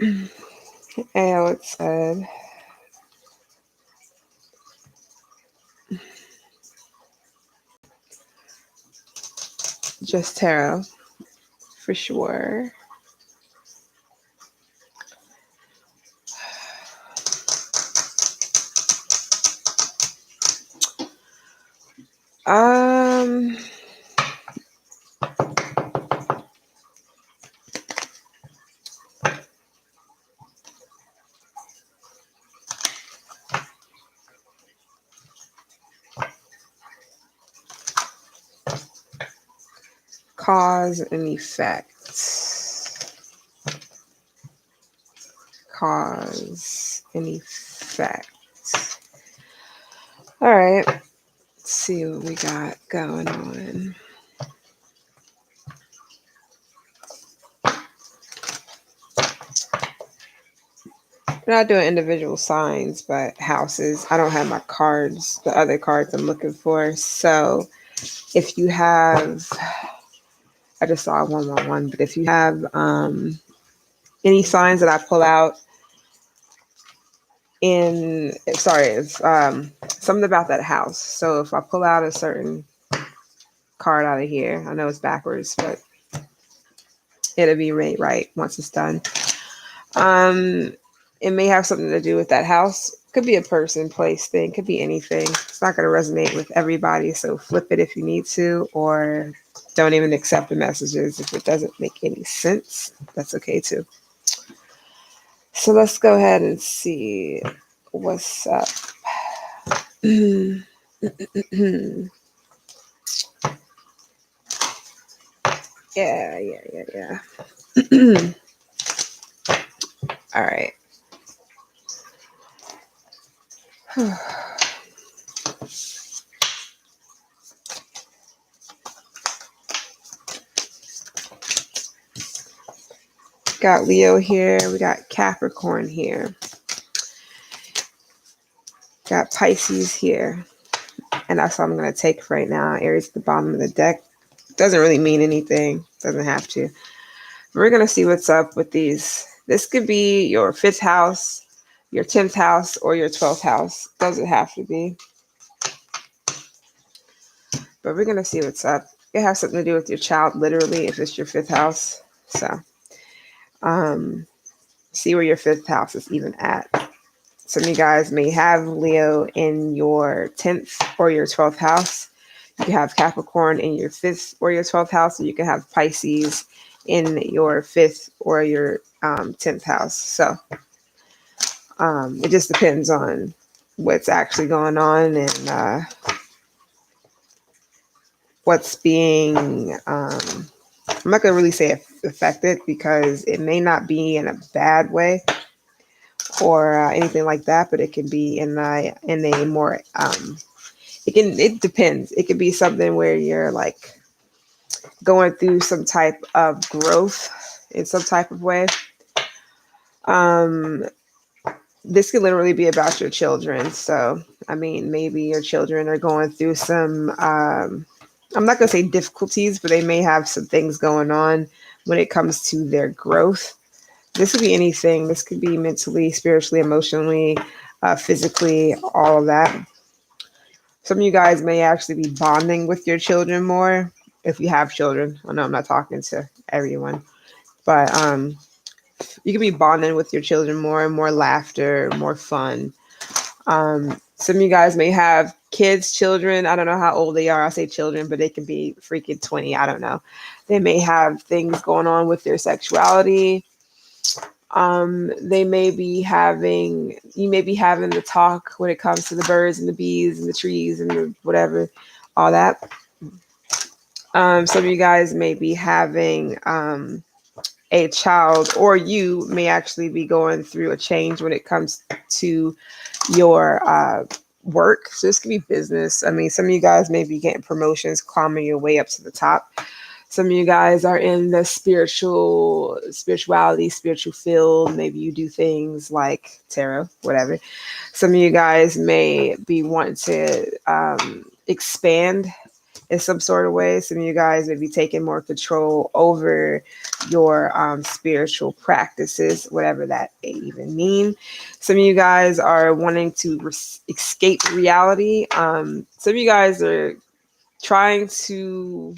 And it said, just tarot for sure. Um, cause and effect. Cause and effect. All right. Let's see what we got going on. We're not doing individual signs, but houses. I don't have my cards, the other cards I'm looking for. So if you have, I just saw 111, but if you have any signs that I pull out it's something about that house. So if I pull out a certain card out of here, I know it's backwards, but it'll be right once it's done. It may have something to do with that house. Could be a person, place, thing, could be anything. It's not going to resonate with everybody, so flip it if you need to, or don't even accept the messages if it doesn't make any sense. That's okay too. So let's go ahead and see what's up. Yeah. All right. Got Leo here. We got Capricorn here. Got Pisces here. And that's what I'm going to take right now. Aries at the bottom of the deck. Doesn't really mean anything. Doesn't have to. We're going to see what's up with these. This could be your 5th house, your 10th house, or your 12th house. Doesn't have to be. But we're going to see what's up. It has something to do with your child, literally, if it's your 5th house. So, see where your 5th house is even at. Some of you guys may have Leo in your 10th or your 12th house. You can have Capricorn in your 5th or your 12th house, or you can have Pisces in your 5th or your 10th house. So it just depends on what's actually going on and what's being, I'm not going to really say affected, because it may not be in a bad way or anything like that, but it can be in a more, it depends. It could be something where you're like going through some type of growth in some type of way. This could literally be about your children. So, I mean, maybe your children are going through some, I'm not going to say difficulties, but they may have some things going on when it comes to their growth. This could be anything. This could be mentally, spiritually, emotionally, physically, all of that. Some of you guys may actually be bonding with your children more if you have children. I know I'm not talking to everyone, but you could be bonding with your children more laughter, more fun. Some of you guys may have kids, children. I don't know how old they are. I say children, but they can be freaking 20. I don't know. They may have things going on with their sexuality. You may be having the talk when it comes to the birds and the bees and the trees and the whatever, all that. Some of you guys may be having a child, or you may actually be going through a change when it comes to your work. So this could be business. I mean, some of you guys may be getting promotions, climbing your way up to the top. Some of you guys are in the spirituality, spiritual field. Maybe you do things like tarot, whatever. Some of you guys may be wanting to expand in some sort of way. Some of you guys may be taking more control over your spiritual practices, whatever that may even mean. Some of you guys are wanting to escape reality. Some of you guys are trying to,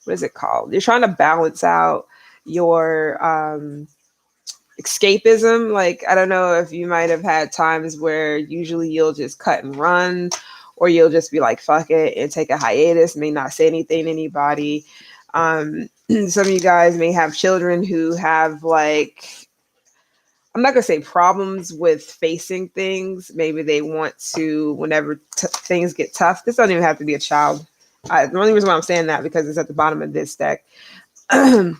what is it called? You're trying to balance out your escapism. Like, I don't know if you might have had times where usually you'll just cut and run, or you'll just be like, fuck it, and take a hiatus, may not say anything to anybody. Some of you guys may have children who have, like, I'm not going to say problems with facing things. Maybe they want to, whenever things get tough, this doesn't even have to be a child. The only reason why I'm saying that because it's at the bottom of this deck. But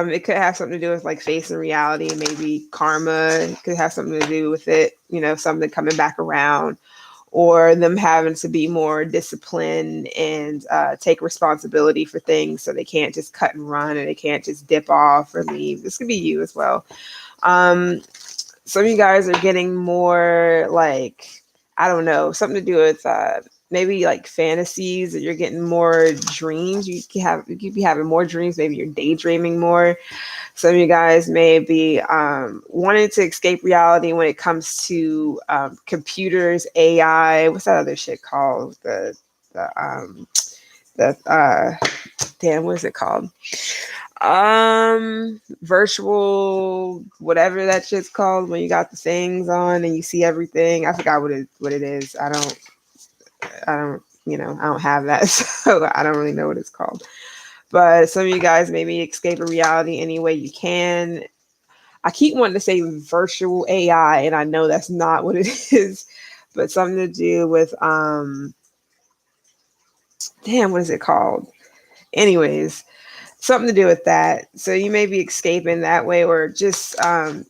it could have something to do with like facing reality, maybe karma. It could have something to do with it, you know, something coming back around, or them having to be more disciplined and take responsibility for things, so they can't just cut and run, and they can't just dip off or leave. This could be you as well. Some of you guys are getting more like, I don't know, something to do with maybe like fantasies, or you're getting more dreams. You could be having more dreams. Maybe you're daydreaming more. Some of you guys may be wanting to escape reality when it comes to computers, AI. What's that other shit called? Damn, what is it called? Virtual, whatever that shit's called, when you got the things on and you see everything. I forgot what it is. I don't, you know, I don't have that, so I don't really know what it's called. But some of you guys maybe escape a reality any way you can. I keep wanting to say virtual AI, and I know that's not what it is, but something to do with damn, what is it called? Anyways, something to do with that. So you may be escaping that way, or just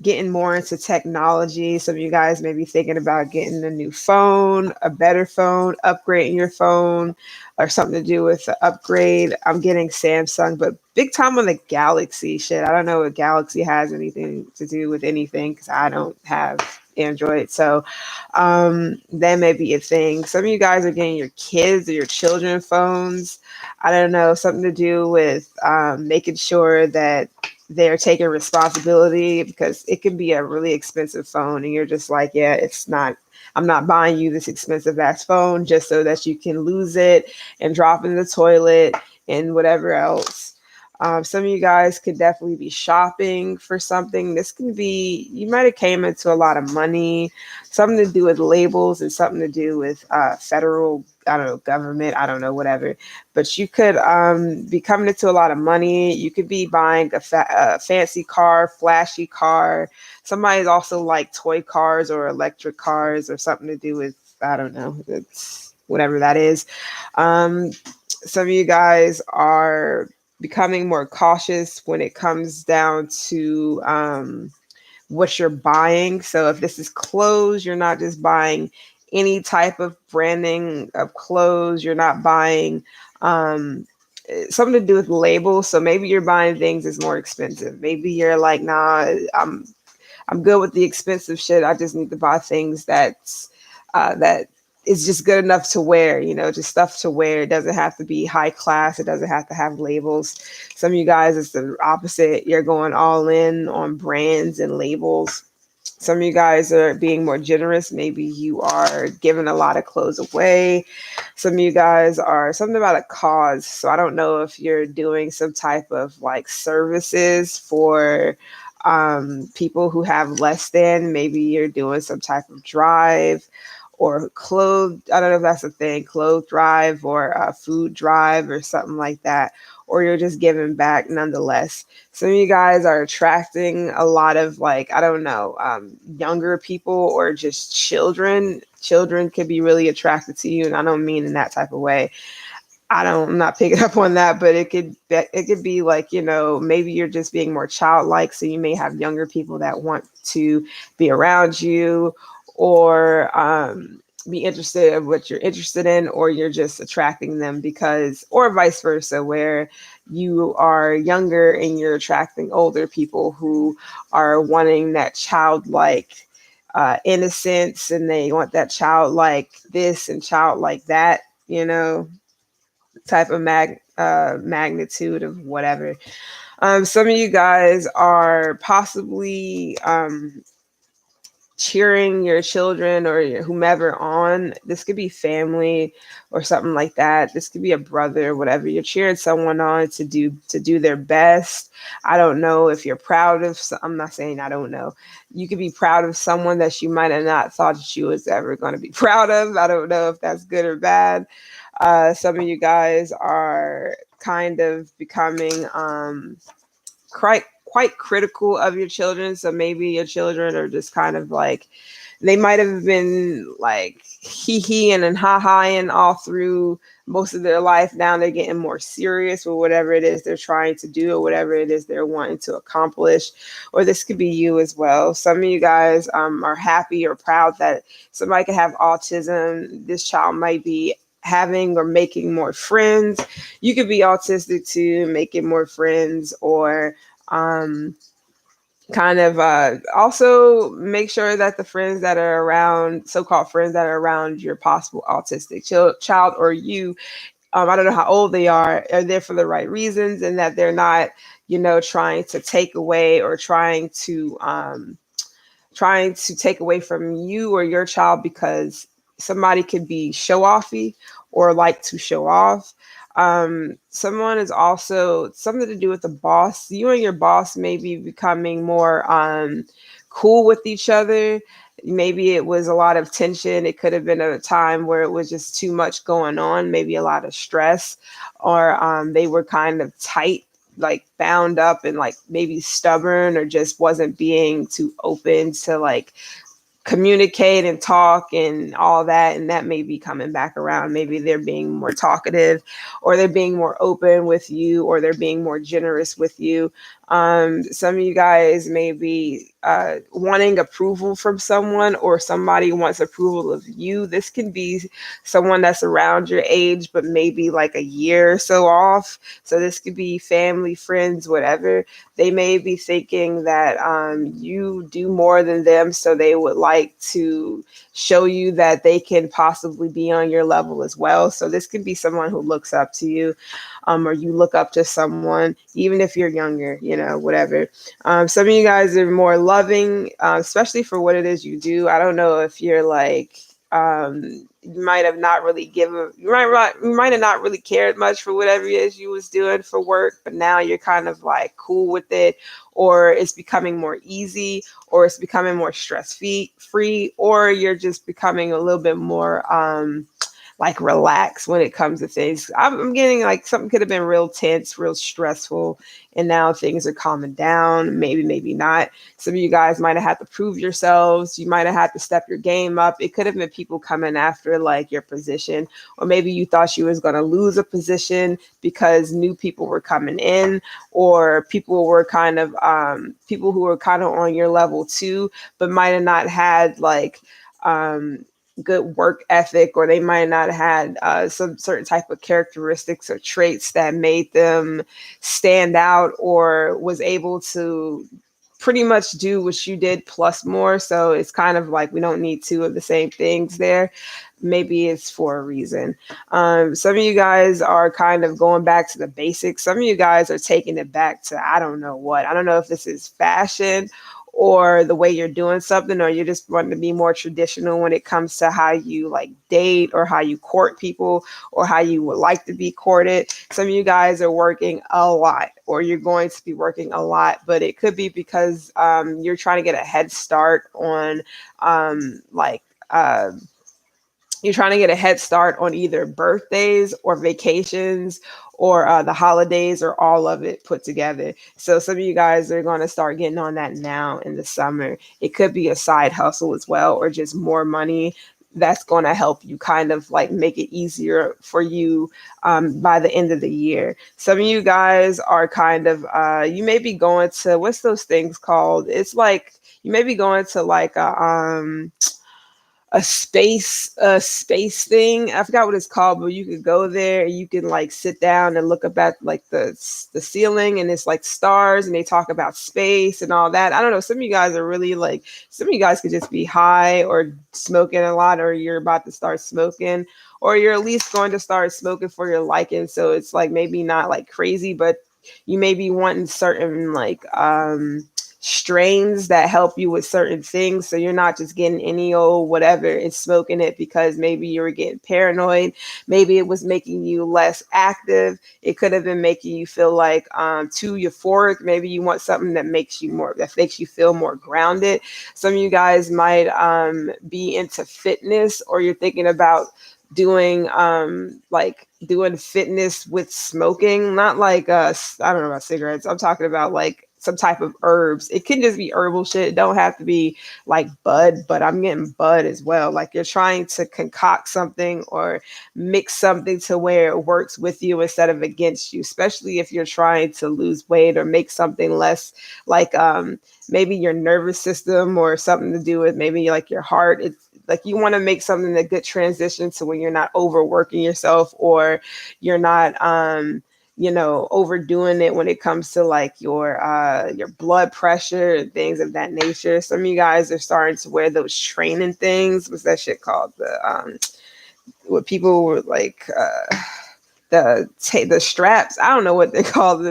getting more into technology. Some of you guys may be thinking about getting a new phone, a better phone, upgrading your phone, or something to do with the upgrade. I'm getting Samsung, but big time on the Galaxy shit. I don't know if Galaxy has anything to do with anything because I don't have Android. So that may be a thing. Some of you guys are getting your kids or your children phones. I don't know, something to do with making sure that they're taking responsibility, because it can be a really expensive phone and you're just like, yeah, I'm not buying you this expensive ass phone just so that you can lose it and drop it in the toilet and whatever else. Some of you guys could definitely be shopping for something. This can be, you might have came into a lot of money, something to do with labels and something to do with federal, I don't know, government, I don't know, whatever. But you could be coming into a lot of money. You could be buying a fancy car, flashy car. Somebody's also like toy cars or electric cars, or something to do with, I don't know, it's whatever that is. Some of you guys are becoming more cautious when it comes down to what you're buying. So if this is clothes, you're not just buying any type of branding of clothes. You're not buying something to do with labels. So maybe you're buying things that's more expensive. Maybe you're like, nah, I'm good with the expensive shit. I just need to buy things that is just good enough to wear, you know, just stuff to wear. It doesn't have to be high class. It doesn't have to have labels. Some of you guys, it's the opposite. You're going all in on brands and labels. Some of you guys are being more generous. Maybe you are giving a lot of clothes away. Some of you guys are something about a cause. So I don't know if you're doing some type of like services for people who have less than. Maybe you're doing some type of drive or clothes. I don't know if that's a thing, clothes drive or a food drive or something like that. Or you're just giving back nonetheless. Some of you guys are attracting a lot of like, I don't know, younger people or just children. Children could be really attracted to you. And I don't mean in that type of way. I'm not picking up on that, but it could be like, you know, maybe you're just being more childlike. So you may have younger people that want to be around you, or be interested in what you're interested in, or you're just attracting them because, or vice versa, where you are younger and you're attracting older people who are wanting that childlike innocence, and they want that childlike this and childlike that, you know. type of magnitude of whatever. Some of you guys are possibly cheering your children or whomever on. This could be family or something like that. This could be a brother, whatever. You're cheering someone on to do their best. I don't know if you're proud of. I'm not saying I don't know. You could be proud of someone that you might have not thought that you was ever going to be proud of. I don't know if that's good or bad. Some of you guys are kind of becoming quite critical of your children. So maybe your children are just kind of like, they might have been like hee and ha and all through most of their life. Now they're getting more serious with whatever it is they're trying to do or whatever it is they're wanting to accomplish. Or this could be you as well. Some of you guys are happy or proud that somebody could have autism. This child might be having or making more friends. You could be autistic too, making more friends, or kind of also make sure that the friends that are around, so-called friends that are around your possible autistic child or you, I don't know how old they are there for the right reasons, and that they're not, trying to take away or trying to take away from you or your child, because somebody could be show-offy or like to show off. Someone is also something to do with the boss. You and your boss may be becoming more cool with each other. Maybe it was a lot of tension. It could have been a time where it was just too much going on, maybe a lot of stress, or they were kind of tight, like bound up and like maybe stubborn, or just wasn't being too open to like communicate and talk and all that, and that may be coming back around. Maybe they're being more talkative, or they're being more open with you, or they're being more generous with you. Some of you guys may be wanting approval from someone, or somebody wants approval of you. This can be someone that's around your age, but maybe like a year or so off. So this could be family, friends, whatever. They may be thinking that you do more than them, so they would like to show you that they can possibly be on your level as well. So this could be someone who looks up to you, or you look up to someone, even if you're younger, whatever. Some of you guys are more loving, especially for what it is you do. I don't know if you're like, you might have not really you might have not really cared much for whatever it is you was doing for work, but now you're kind of like cool with it, or it's becoming more easy, or it's becoming more stress free, or you're just becoming a little bit more like relax when it comes to things. I'm getting like something could have been real tense, real stressful, and now things are calming down. Maybe not. Some of you guys might have had to prove yourselves. You might have had to step your game up. It could have been people coming after like your position, or maybe you thought you was going to lose a position because new people were coming in, or people were kind of people who were kind of on your level too, but might have not had like good work ethic, or they might not have had some certain type of characteristics or traits that made them stand out, or was able to pretty much do what you did plus more. So it's kind of like we don't need two of the same things there. Maybe it's for a reason. Some of you guys are kind of going back to the basics. Some of you guys are taking it back to, I don't know what. I don't know if this is fashion, or the way you're doing something, or you're just wanting to be more traditional when it comes to how you like date, or how you court people, or how you would like to be courted. Some of you guys are working a lot, or you're going to be working a lot, but it could be because you're trying to get a head start on you're trying to get a head start on either birthdays or vacations, or the holidays, or all of it put together. So some of you guys are going to start getting on that now in the summer. It could be a side hustle as well, or just more money that's going to help you kind of like make it easier for you by the end of the year. Some of you guys are kind of, you may be going to, what's those things called? It's like, you may be going to like a space thing. I forgot what it's called, but you could go there and you can like sit down and look up at like the ceiling, and it's like stars, and they talk about space and all that. I don't know. Some of you guys are really like, some of you guys could just be high or smoking a lot, or you're about to start smoking, or you're at least going to start smoking for your liking. So it's like maybe not like crazy, but you may be wanting certain like strains that help you with certain things. So you're not just getting any old whatever and smoking it because maybe you were getting paranoid. Maybe it was making you less active. It could have been making you feel like too euphoric. Maybe you want something that makes you feel more grounded. Some of you guys might be into fitness, or you're thinking about doing doing fitness with smoking. Not like I don't know about cigarettes. I'm talking about like some type of herbs. It can just be herbal shit. It don't have to be like bud, but I'm getting bud as well. Like you're trying to concoct something or mix something to where it works with you instead of against you, especially if you're trying to lose weight or make something less like maybe your nervous system or something to do with maybe like your heart. It's like you want to make something a good transition to when you're not overworking yourself, or you're not overdoing it when it comes to like your blood pressure and things of that nature. Some of you guys are starting to wear those training things. What's that shit called? What people were like the straps. I don't know what they call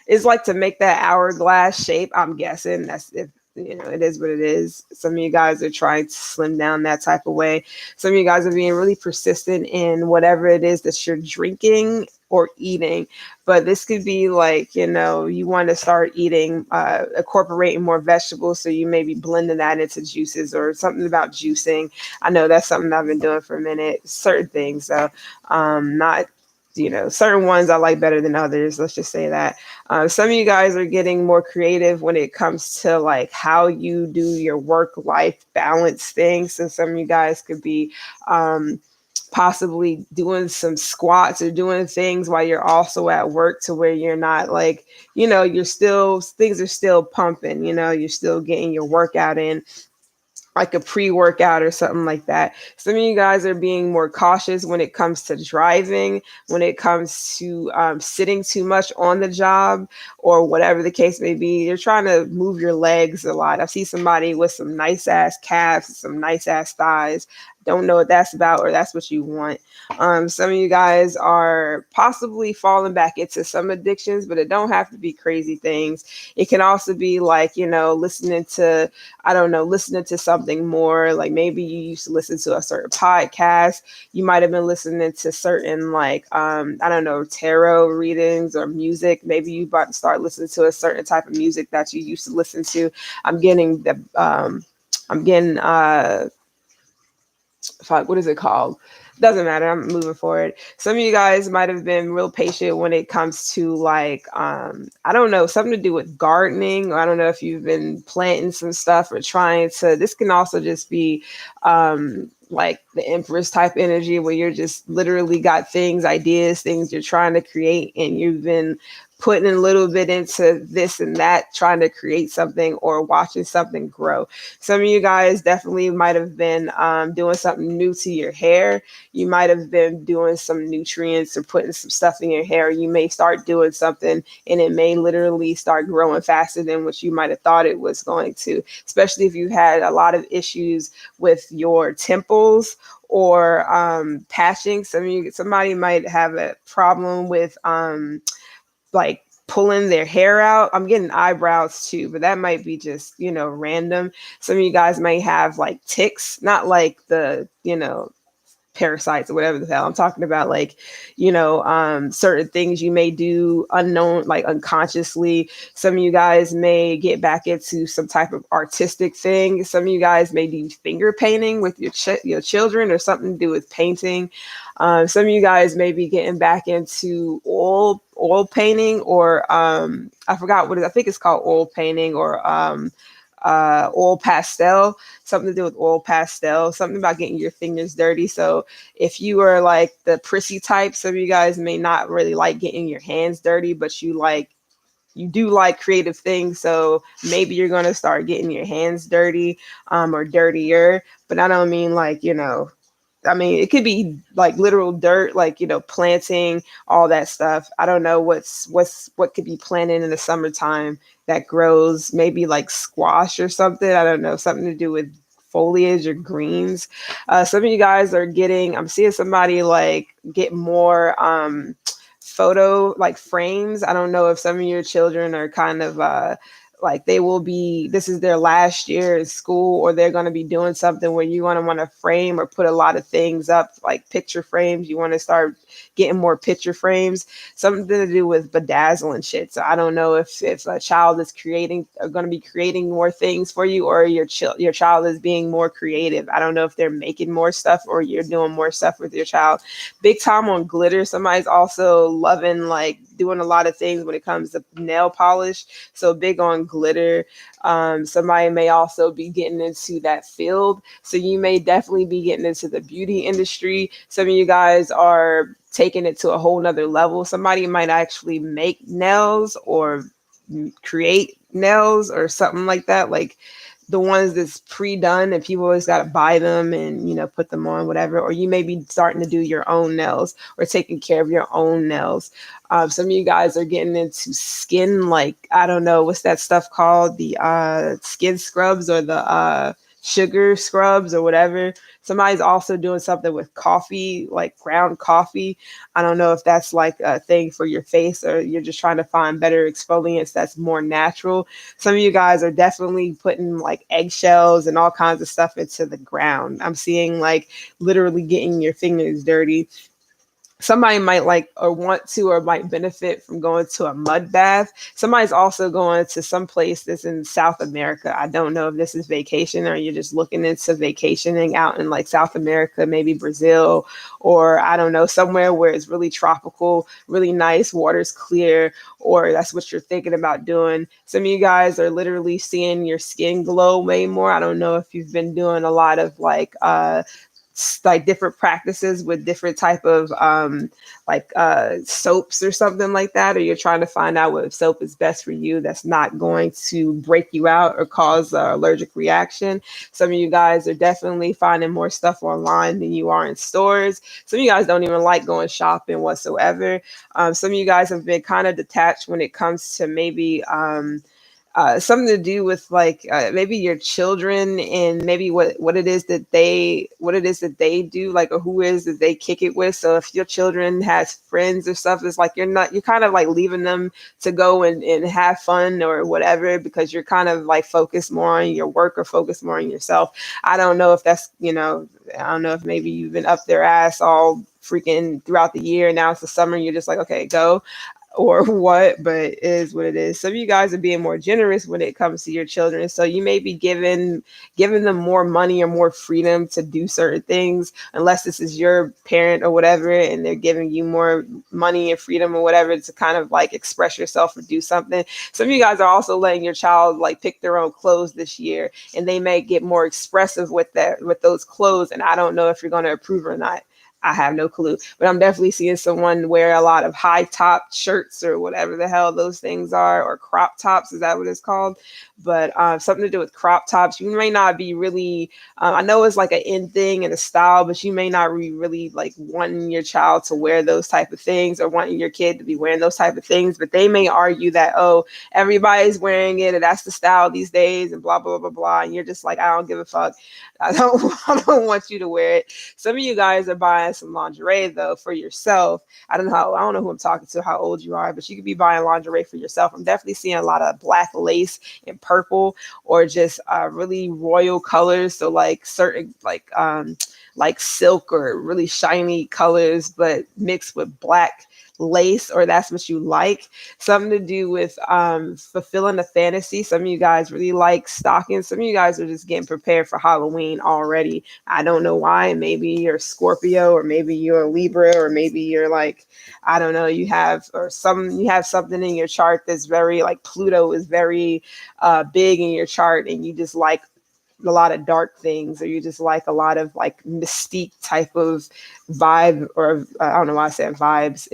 it's like to make that hourglass shape. I'm guessing that's if it is what it is. Some of you guys are trying to slim down that type of way. Some of you guys are being really persistent in whatever it is that you're drinking or eating. But this could be like, you want to start eating, incorporating more vegetables. So you may be blending that into juices or something about juicing. I know that's something I've been doing for a minute, certain things. So not, certain ones I like better than others. Let's just say that. Some of you guys are getting more creative when it comes to like how you do your work-life balance things. So some of you guys could be possibly doing some squats or doing things while you're also at work, to where you're not like, things are still pumping, you're still getting your workout in, like a pre-workout or something like that. Some of you guys are being more cautious when it comes to driving, when it comes to sitting too much on the job, or whatever the case may be. You're trying to move your legs a lot. I see somebody with some nice ass calves, some nice ass thighs. Don't know what that's about, or that's what you want. Some of you guys are possibly falling back into some addictions, but it don't have to be crazy things. It can also be like, listening to something more. Like maybe you used to listen to a certain podcast. You might have been listening to certain like, tarot readings or music. Maybe you about to start listening to a certain type of music that you used to listen to. What is it called? Doesn't matter. I'm moving forward. Some of you guys might have been real patient when it comes to like, something to do with gardening. Or I don't know if you've been planting some stuff or trying to. This can also just be like the Empress type energy, where you're just literally got ideas, things you're trying to create, and you've been putting a little bit into this and that, trying to create something or watching something grow. Some of you guys definitely might have been doing something new to your hair. You might have been doing some nutrients or putting some stuff in your hair. You may start doing something and it may literally start growing faster than what you might have thought it was going to, especially if you had a lot of issues with your temples or patching. Somebody might have a problem with like pulling their hair out. I'm getting eyebrows too, but that might be just, random. Some of you guys may have like ticks, not like the, parasites or whatever the hell. I'm talking about like, certain things you may do unknown, like unconsciously. Some of you guys may get back into some type of artistic thing. Some of you guys may do finger painting with your children, or something to do with painting. Some of you guys may be getting back into oil painting, or I forgot what it is. I think it's called oil painting, or oil pastel, something to do with oil pastel, something about getting your fingers dirty. So if you are like the prissy type, some of you guys may not really like getting your hands dirty, but you do like creative things. So maybe you're going to start getting your hands dirty, or dirtier. But I don't mean like, it could be like literal dirt, like, planting, all that stuff. I don't know what could be planted in the summertime that grows, maybe like squash or something. I don't know, something to do with foliage or greens. Some of you guys are getting, I'm seeing somebody like get more photo like frames. I don't know if some of your children are kind of like they will be, this is their last year in school, or they're going to be doing something where you want to frame or put a lot of things up, like picture frames. You want to start getting more picture frames, something to do with bedazzling shit. So I don't know if a child is creating, are going to be creating more things for you, or your child is being more creative. I don't know if they're making more stuff or you're doing more stuff with your child. Big time on glitter. Somebody's also loving like doing a lot of things when it comes to nail polish. So big on glitter. Somebody may also be getting into that field. So you may definitely be getting into the beauty industry. Some of you guys are taking it to a whole nother level. Somebody might actually make nails or create nails or something like that. Like the ones that's pre-done and people always got to buy them and, you know, put them on, whatever. Or you may be starting to do your own nails or taking care of your own nails. Some of you guys are getting into skin, like, I don't know, what's that stuff called? The skin scrubs or the sugar scrubs or whatever. Somebody's also doing something with coffee, like ground coffee. I don't know if that's like a thing for your face or you're just trying to find better exfoliants that's more natural. Some of you guys are definitely putting like eggshells and all kinds of stuff into the ground. I'm seeing like literally getting your fingers dirty. Somebody might like or want to or might benefit from going to a mud bath. Somebody's also going to some place that's in South America. I don't know if this is vacation or you're just looking into vacationing out in like South America, maybe Brazil, or I don't know, somewhere where it's really tropical, really nice, water's clear, or that's what you're thinking about doing. Some of you guys are literally seeing your skin glow way more. I don't know if you've been doing a lot of like different practices with different type of soaps or something like that, or you're trying to find out what soap is best for you that's not going to break you out or cause an allergic reaction. Some of you guys are definitely finding more stuff online than you are in stores. Some of you guys don't even like going shopping whatsoever. Some of you guys have been kind of detached when it comes to maybe something to do with like maybe your children and maybe what it is that they do, like, or who is that they kick it with. So if your children has friends or stuff, it's like you're kind of like leaving them to go and have fun or whatever, because you're kind of like focused more on your work or focused more on yourself. I don't know if that's, I don't know if maybe you've been up their ass all freaking throughout the year. Now it's the summer and you're just like, okay, go, or what, but it is what it is. Some of you guys are being more generous when it comes to your children. So you may be giving them more money or more freedom to do certain things, unless this is your parent or whatever, and they're giving you more money and freedom or whatever to kind of like express yourself or do something. Some of you guys are also letting your child like pick their own clothes this year, and they may get more expressive with those clothes. And I don't know if you're going to approve or not. I have no clue, but I'm definitely seeing someone wear a lot of high top shirts or whatever the hell those things are, or crop tops. Is that what it's called? But something to do with crop tops. You may not be really, I know it's like an in thing and a style, but you may not be really like wanting your child to wear those type of things or wanting your kid to be wearing those type of things. But they may argue that, oh, everybody's wearing it and that's the style these days and blah, blah, blah, blah. And you're just like, I don't give a fuck. I don't want you to wear it. Some of you guys are buying some lingerie though for yourself. I don't know who I'm talking to, how old you are, but you could be buying lingerie for yourself. I'm definitely seeing a lot of black lace and purple, or just really royal colors. So like certain like silk or really shiny colors, but mixed with black lace, or that's what you like. Something to do with fulfilling a fantasy. Some of you guys really like stockings. Some of you guys are just getting prepared for Halloween already. I don't know why. Maybe you're Scorpio, or maybe you're a Libra, or maybe you're like, I don't know, you have something in your chart that's very like Pluto is very big in your chart, and you just like a lot of dark things, or you just like a lot of like mystique type of vibe, or I don't know why I said vibes,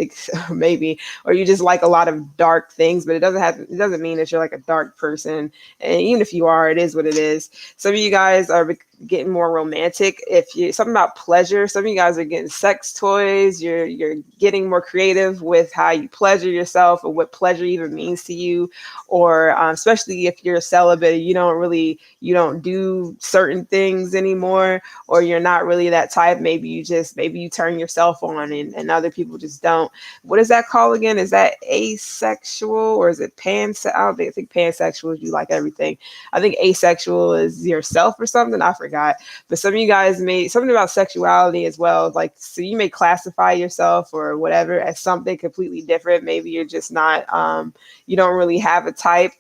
maybe, or you just like a lot of dark things, but it doesn't mean that you're like a dark person. And even if you are, it is what it is. Some of you guys are getting more romantic. If you something about pleasure, some of you guys are getting sex toys. You're getting more creative with how you pleasure yourself or what pleasure even means to you. Or especially if you're a celibate, you don't do certain things anymore, or you're not really that type. Maybe you turn yourself on and other people just don't. What is that called again? Is that asexual or is it I think pansexual is you like everything. I think asexual is yourself or something. I forgot. But some of you guys made something about sexuality as well. Like, so you may classify yourself or whatever as something completely different. Maybe you're just not, you don't really have a type.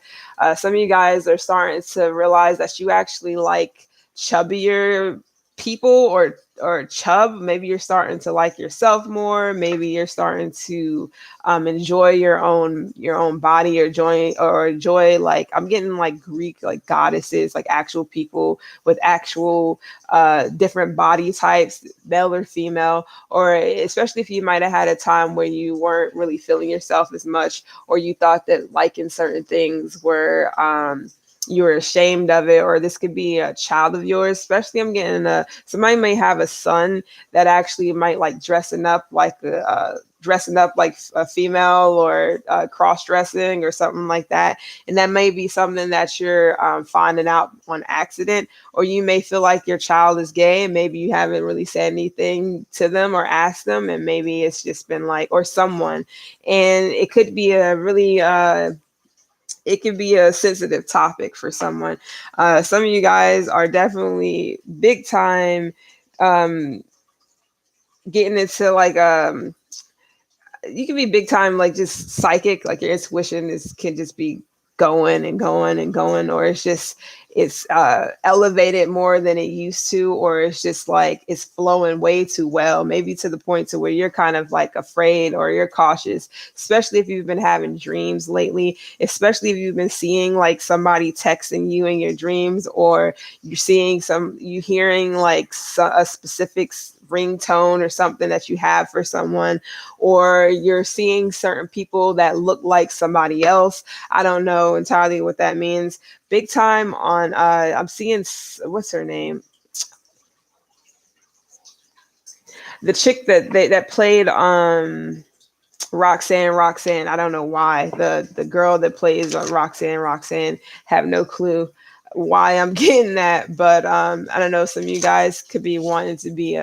Some of you guys are starting to realize that you actually like chubbier people or chub. Maybe you're starting to like yourself more. Maybe you're starting to enjoy your own body, or enjoy like, I'm getting like Greek like goddesses, like actual people with actual different body types, male or female. Or especially if you might have had a time where you weren't really feeling yourself as much, or you thought that liking certain things were you were ashamed of it, or this could be a child of yours. Especially I'm getting somebody may have a son that actually might like dressing up like a female, or cross-dressing or something like that. And that may be something that you're finding out on accident. Or you may feel like your child is gay and maybe you haven't really said anything to them or asked them, and maybe it's just been like, or someone. And it could be a really it can be a sensitive topic for someone. Some of you guys are definitely big time getting into like you can be big time like just psychic, like your intuition can just be going and going and going, or it's elevated more than it used to, or it's just like it's flowing way too well, maybe to the point to where you're kind of like afraid or you're cautious, especially if you've been having dreams lately, especially if you've been seeing like somebody texting you in your dreams, or you hearing like a specific ringtone or something that you have for someone, or you're seeing certain people that look like somebody else. I don't know entirely what that means. Big time on I'm seeing, what's her name, the chick that played Roxanne. I don't know why the girl that plays Roxanne, have no clue why I'm getting that. But I don't know, some of you guys could be wanting to be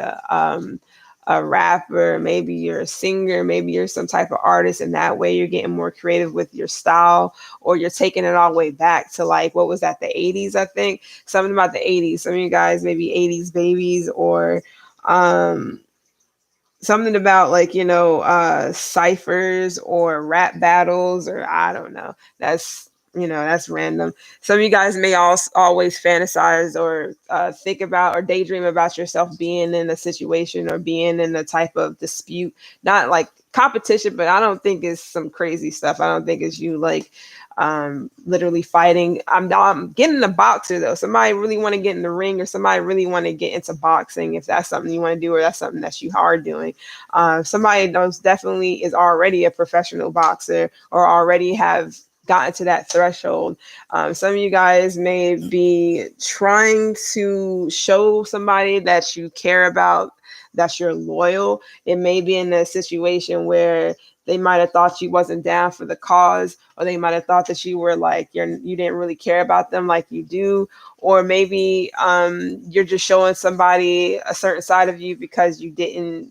a rapper, maybe you're a singer, maybe you're some type of artist, and that way you're getting more creative with your style, or you're taking it all the way back to like, what was that, the 80s? I think something about the 80s. Some of you guys maybe 80s babies, or something about like, ciphers or rap battles, or I don't know. That's random. Some of you guys may always fantasize or think about or daydream about yourself being in a situation or being in a type of dispute, not like competition, but I don't think it's some crazy stuff. I don't think it's you like literally fighting. I'm getting a boxer though. Somebody really want to get in the ring, or somebody really want to get into boxing, if that's something you want to do, or that's something that you are doing. Somebody knows definitely is already a professional boxer, or already have gotten to that threshold. Some of you guys may be trying to show somebody that you care about, that you're loyal. It may be in a situation where they might have thought you wasn't down for the cause, or they might have thought that you were like, you didn't really care about them like you do. Or maybe you're just showing somebody a certain side of you because you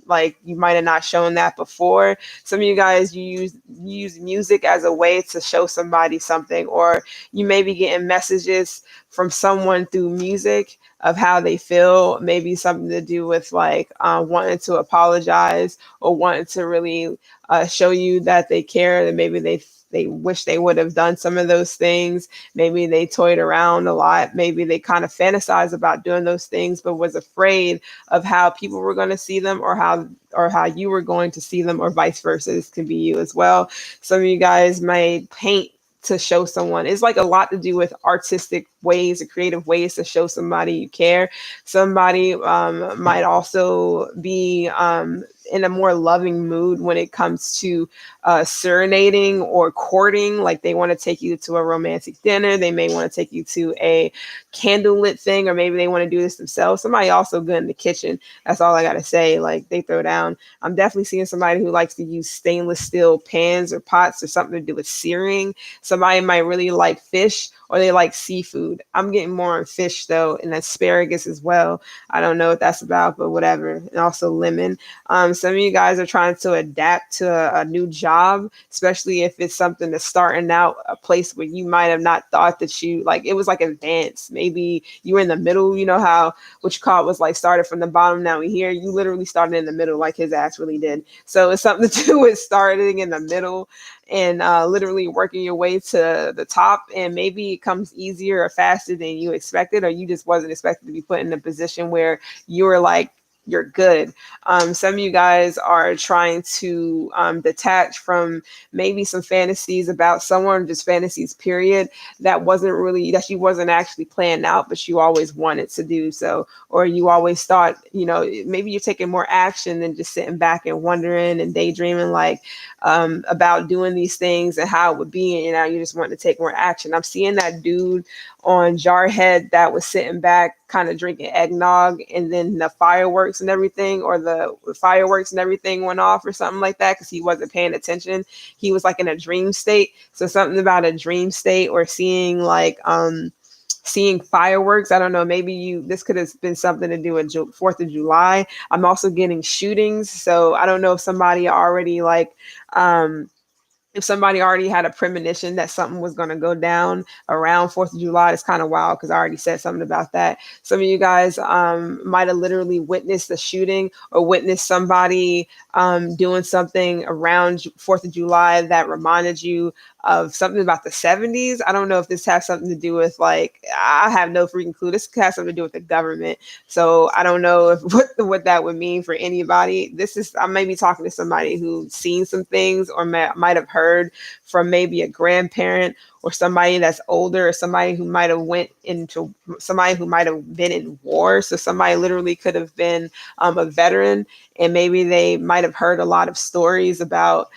might have not shown that before. Some of you guys, you use music as a way to show somebody something, or you may be getting messages from someone through music of how they feel, maybe something to do with like wanting to apologize, or wanting to really show you that they care, and maybe they wish they would have done some of those things. Maybe they toyed around a lot. Maybe they kind of fantasized about doing those things, but was afraid of how people were going to see them, or how you were going to see them, or vice versa. This can be you as well. Some of you guys may paint to show someone. It's like a lot to do with artistic ways or creative ways to show somebody you care. Somebody might also be in a more loving mood when it comes to serenading or courting. Like they want to take you to a romantic dinner. They may want to take you to a candlelit thing, or maybe they want to do this themselves. Somebody also good in the kitchen. That's all I got to say. Like they throw down. I'm definitely seeing somebody who likes to use stainless steel pans or pots or something to do with searing. Somebody might really like fish, or they like seafood. I'm getting more on fish though, and asparagus as well. I don't know what that's about, but whatever. And also lemon. Some of you guys are trying to adapt to a new job, especially if it's something that's starting out a place where you might have not thought that you like it was like advanced. Maybe you were in the middle, you know how what you call it was like started from the bottom, now we here. You literally started in the middle like his ass really did. So it's something to do with starting in the middle and literally working your way to the top, and maybe it comes easier or faster than you expected, or you just wasn't expected to be put in a position where you were like you're good. Some of you guys are trying to detach from maybe some fantasies about someone, just fantasies period, that wasn't really, that you wasn't actually planned out, but you always wanted to do so, or you always thought, you know, maybe you're taking more action than just sitting back and wondering and daydreaming like about doing these things and how it would be, and you know, you just want to take more action. I'm seeing that dude on Jarhead that was sitting back kind of drinking eggnog, and then the fireworks and everything, or the fireworks and everything went off or something like that, because he wasn't paying attention. He was like in a dream state. So something about a dream state, or seeing like seeing fireworks. I don't know, maybe this could have been something to do with 4th of July. I'm also getting shootings. So I don't know if somebody already like if somebody already had a premonition that something was going to go down around 4th of July. It's kind of wild because I already said something about that. Some of you guys might have literally witnessed the shooting, or witnessed somebody doing something around 4th of July that reminded you of something about the 70s. I don't know if this has something to do with, like, I have no freaking clue. This has something to do with the government. So I don't know if what that would mean for anybody. I may be talking to somebody who's seen some things, or might have heard from maybe a grandparent, or somebody that's older, or somebody who might have been in war. So somebody literally could have been a veteran, and maybe they might have heard a lot of stories about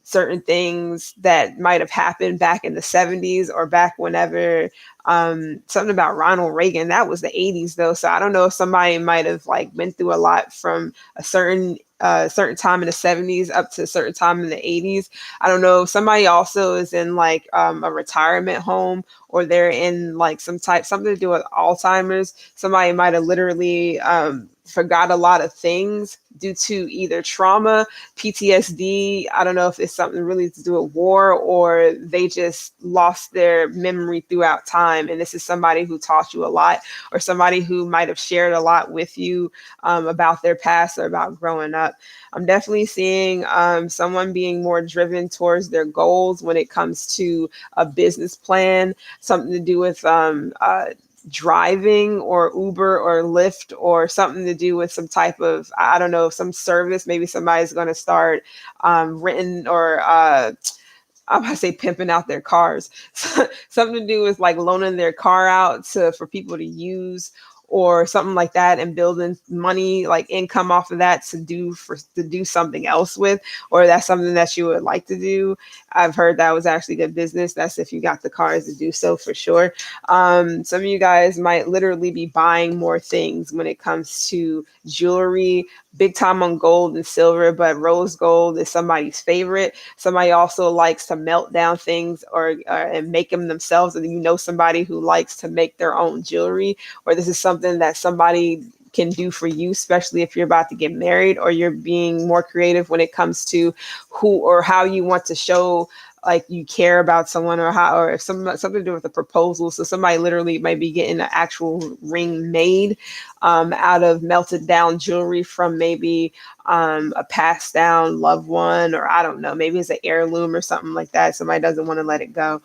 certain things that might have happened back in the 70s, or back whenever, something about Ronald Reagan. That was the 80s though. So I don't know if somebody might have like been through a lot from a certain time in the 70s up to a certain time in the 80s. I don't know. Somebody also is in like a retirement home, or they're in like something to do with Alzheimer's. Somebody might have literally forgot a lot of things due to either trauma, PTSD. I don't know if it's something really to do with war, or they just lost their memory throughout time. And this is somebody who taught you a lot, or somebody who might have shared a lot with you about their past, or about growing up. I'm definitely seeing someone being more driven towards their goals when it comes to a business plan, something to do with driving, or Uber or Lyft, or something to do with some type of, I don't know, some service. Maybe somebody's going to start renting, or I'm going to say pimping out their cars. Something to do with like loaning their car out for people to use, or something like that, and building money, like income off of that to do something else with, or that's something that you would like to do. I've heard that was actually good business. That's if you got the cars to do so, for sure. Some of you guys might literally be buying more things when it comes to jewelry, big time on gold and silver, but rose gold is somebody's favorite. Somebody also likes to melt down things, or and make them themselves. And you know somebody who likes to make their own jewelry, or this is something that somebody can do for you, especially if you're about to get married, or you're being more creative when it comes to who or how you want to show like you care about someone, or if something to do with a proposal. So somebody literally might be getting an actual ring made out of melted down jewelry from maybe a passed down loved one, or I don't know, maybe it's an heirloom or something like that. Somebody doesn't want to let it go.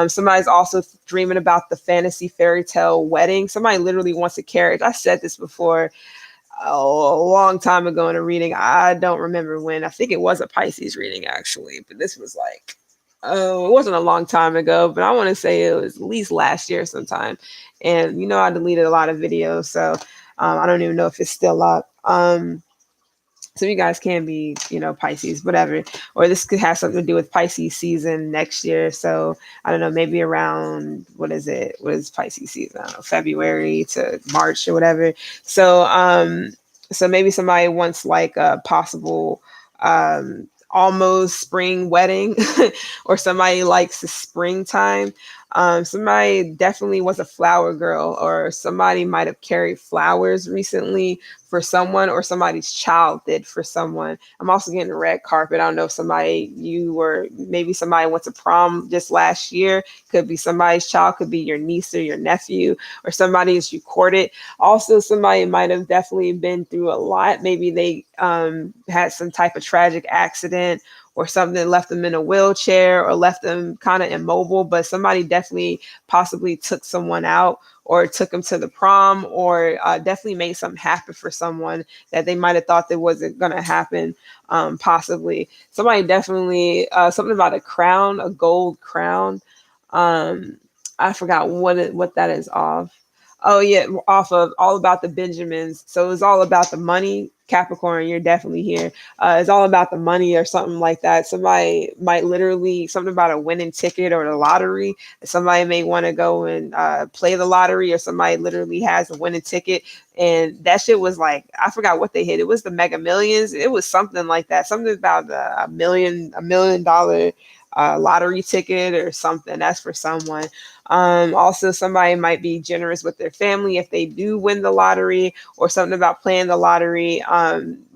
Somebody's also dreaming about the fantasy fairy tale wedding. Somebody literally wants a carriage. I said this before a long time ago in a reading. I don't remember when. I think it was a Pisces reading actually, but this was like, it wasn't a long time ago, but I want to say it was at least last year sometime. And I deleted a lot of videos, so I don't even know if it's still up. So you guys can be, Pisces, whatever. Or this could have something to do with Pisces season next year. So I don't know, maybe around, what is it? What is Pisces season? I don't know, February to March or whatever. So maybe somebody wants like a possible almost spring wedding, or somebody likes the springtime. Somebody definitely was a flower girl, or somebody might have carried flowers recently for someone, or somebody's child did for someone. I'm also getting a red carpet. I don't know if maybe somebody went to prom just last year. Could be somebody's child, could be your niece or your nephew, or somebody as you courted. Also, somebody might have definitely been through a lot. Maybe they had some type of tragic accident, or something that left them in a wheelchair, or left them kind of immobile, but somebody definitely possibly took someone out, or took them to the prom, or definitely made something happen for someone that they might have thought that wasn't going to happen. Possibly somebody definitely, something about a crown, a gold crown. I forgot what that is off. Oh yeah, off of All About the Benjamins. So it's all about the money. Capricorn, you're definitely here. It's all about the money or something like that. Somebody might literally, something about a winning ticket or the lottery. Somebody may want to go and play the lottery, or somebody literally has a winning ticket. And that shit was like, I forgot what they hit. It was the Mega Millions. It was something like that. Something about $1 million lottery ticket or something. That's for someone. Also, somebody might be generous with their family if they do win the lottery, or something about playing the lottery.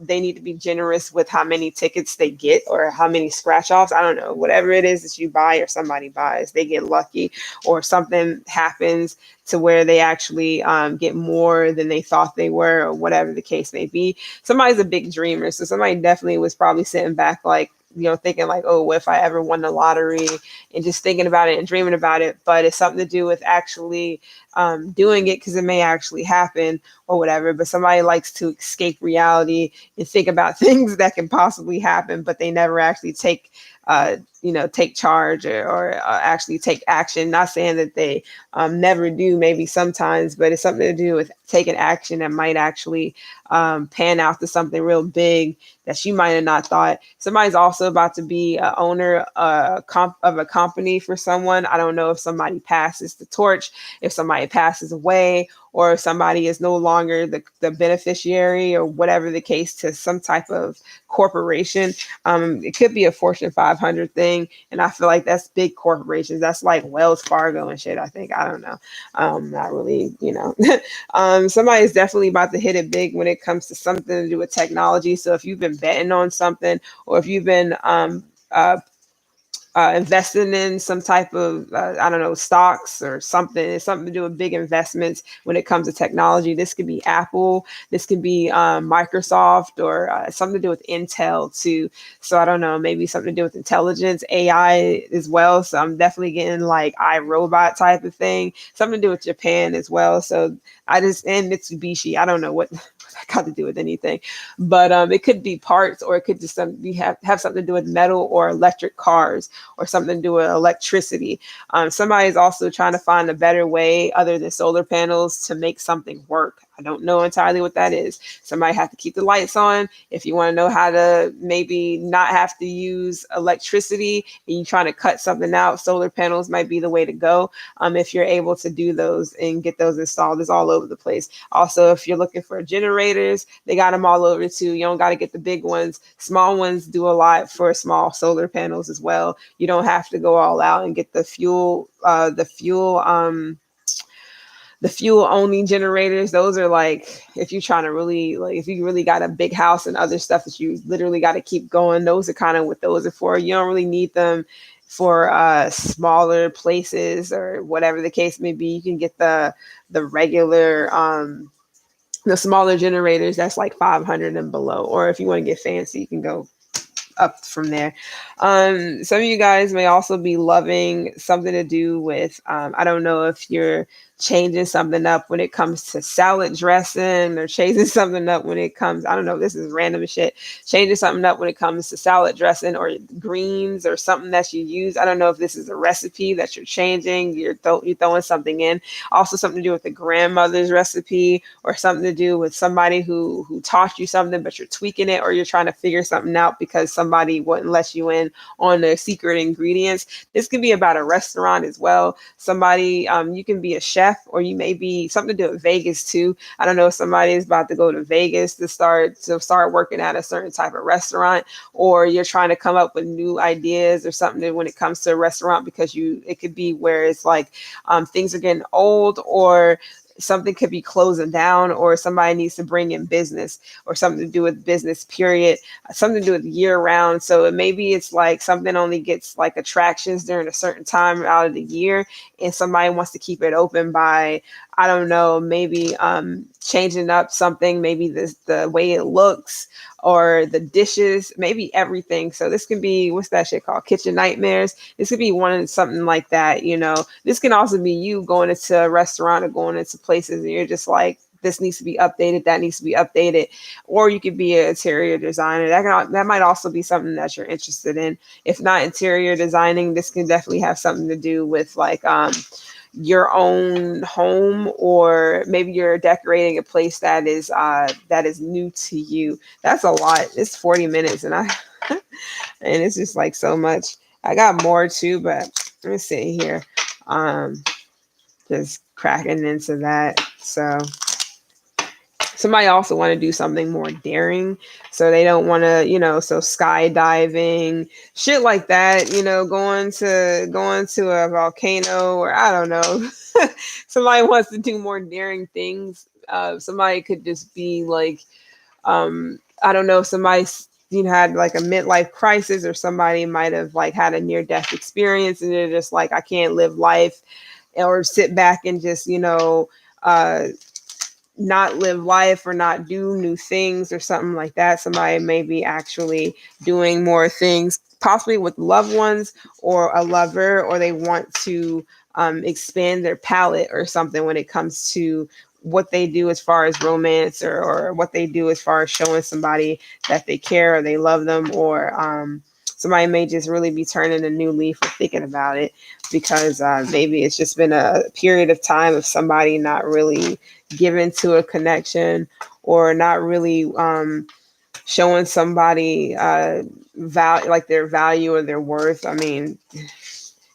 They need to be generous with how many tickets they get, or how many scratch offs. I don't know, whatever it is that you buy or somebody buys, they get lucky, or something happens to where they actually get more than they thought they were, or whatever the case may be. Somebody's a big dreamer. So somebody definitely was probably sitting back, like, thinking like, oh, what if I ever won the lottery, and just thinking about it and dreaming about it. But it's something to do with actually doing it, because it may actually happen or whatever. But somebody likes to escape reality and think about things that can possibly happen, but they never actually take charge, or actually take action. Not saying that they never do, maybe sometimes, but it's something to do with taking action that might actually pan out to something real big that you might have not thought. Somebody's also about to be a owner of a company for someone. I don't know if somebody passes the torch, if somebody passes away, or if somebody is no longer the beneficiary, or whatever the case, to some type of corporation. It could be a Fortune 500 thing, and I feel like that's big corporations. That's like Wells Fargo and shit, I think. I don't know. Not really, somebody's definitely about to hit it big when it comes to something to do with technology. So if you've been betting on something, or if you've been investing in some type of, I don't know, stocks or something. It's something to do with big investments when it comes to technology. This could be Apple. This could be Microsoft, or something to do with Intel too. So I don't know, maybe something to do with intelligence, AI as well. So I'm definitely getting like iRobot type of thing. Something to do with Japan as well. So and Mitsubishi. I don't know what that got to do with anything, but it could be parts, or it could just have something to do with metal or electric cars, or something to do with electricity. Somebody's also trying to find a better way other than solar panels to make something work. I don't know entirely what that is. Somebody have to keep the lights on. If you want to know how to maybe not have to use electricity, and you're trying to cut something out, solar panels might be the way to go. If you're able to do those and get those installed, it's all over the place. Also, if you're looking for generators, they got them all over too. You don't got to get the big ones. Small ones do a lot for small solar panels as well. You don't have to go all out and get the fuel only generators. Those are like, if you're trying to really, like, if you really got a big house and other stuff that you literally got to keep going, those are kind of what those are for. You don't really need them for smaller places or whatever the case may be. You can get the regular the smaller generators that's like 500 and below, or if you want to get fancy, you can go up from there. Some of you guys may also be loving something to do with, I don't know if you're changing something up when it comes to salad dressing, or changing something up when it comes, I don't know, this is random shit, changing something up when it comes to salad dressing or greens or something that you use. I don't know if this is a recipe that you're changing, you're throwing something in. Also something to do with the grandmother's recipe, or something to do with somebody who taught you something, but you're tweaking it, or you're trying to figure something out because somebody wouldn't let you in on the secret ingredients. This could be about a restaurant as well. Somebody, you can be a chef, or you may be something to do with Vegas too. I don't know if somebody is about to go to Vegas to start working at a certain type of restaurant, or you're trying to come up with new ideas or something when it comes to a restaurant, because it could be where it's like things are getting old, or something could be closing down, or somebody needs to bring in business, or something to do with business period, something to do with year round. So maybe it's like something only gets like attractions during a certain time out of the year, and somebody wants to keep it open by, I don't know, maybe changing up something, maybe the way it looks, or the dishes, maybe everything. So this can be, what's that shit called? Kitchen nightmares. This could be something like that, you know. This can also be you going into a restaurant or going into places and you're just like, this needs to be updated, that needs to be updated. Or you could be an interior designer. That might also be something that you're interested in. If not interior designing, this can definitely have something to do with like your own home, or maybe you're decorating a place that is new to you. That's a lot. It's 40 minutes and and it's just like so much. I got more too, but let me see here. Just cracking into that. So somebody also want to do something more daring. So they don't want to, so skydiving, shit like that, going to a volcano, or I don't know. Somebody wants to do more daring things. Somebody could just be like, I don't know, somebody had like a midlife crisis, or somebody might have like had a near-death experience, and they're just like, I can't live life, or sit back and just, not live life, or not do new things, or something like that. Somebody may be actually doing more things, possibly with loved ones or a lover, or they want to expand their palette or something when it comes to what they do as far as romance, or what they do as far as showing somebody that they care or they love them, or somebody may just really be turning a new leaf or thinking about it, because maybe it's just been a period of time of somebody not really given to a connection, or not really showing somebody like their value or their worth. I mean,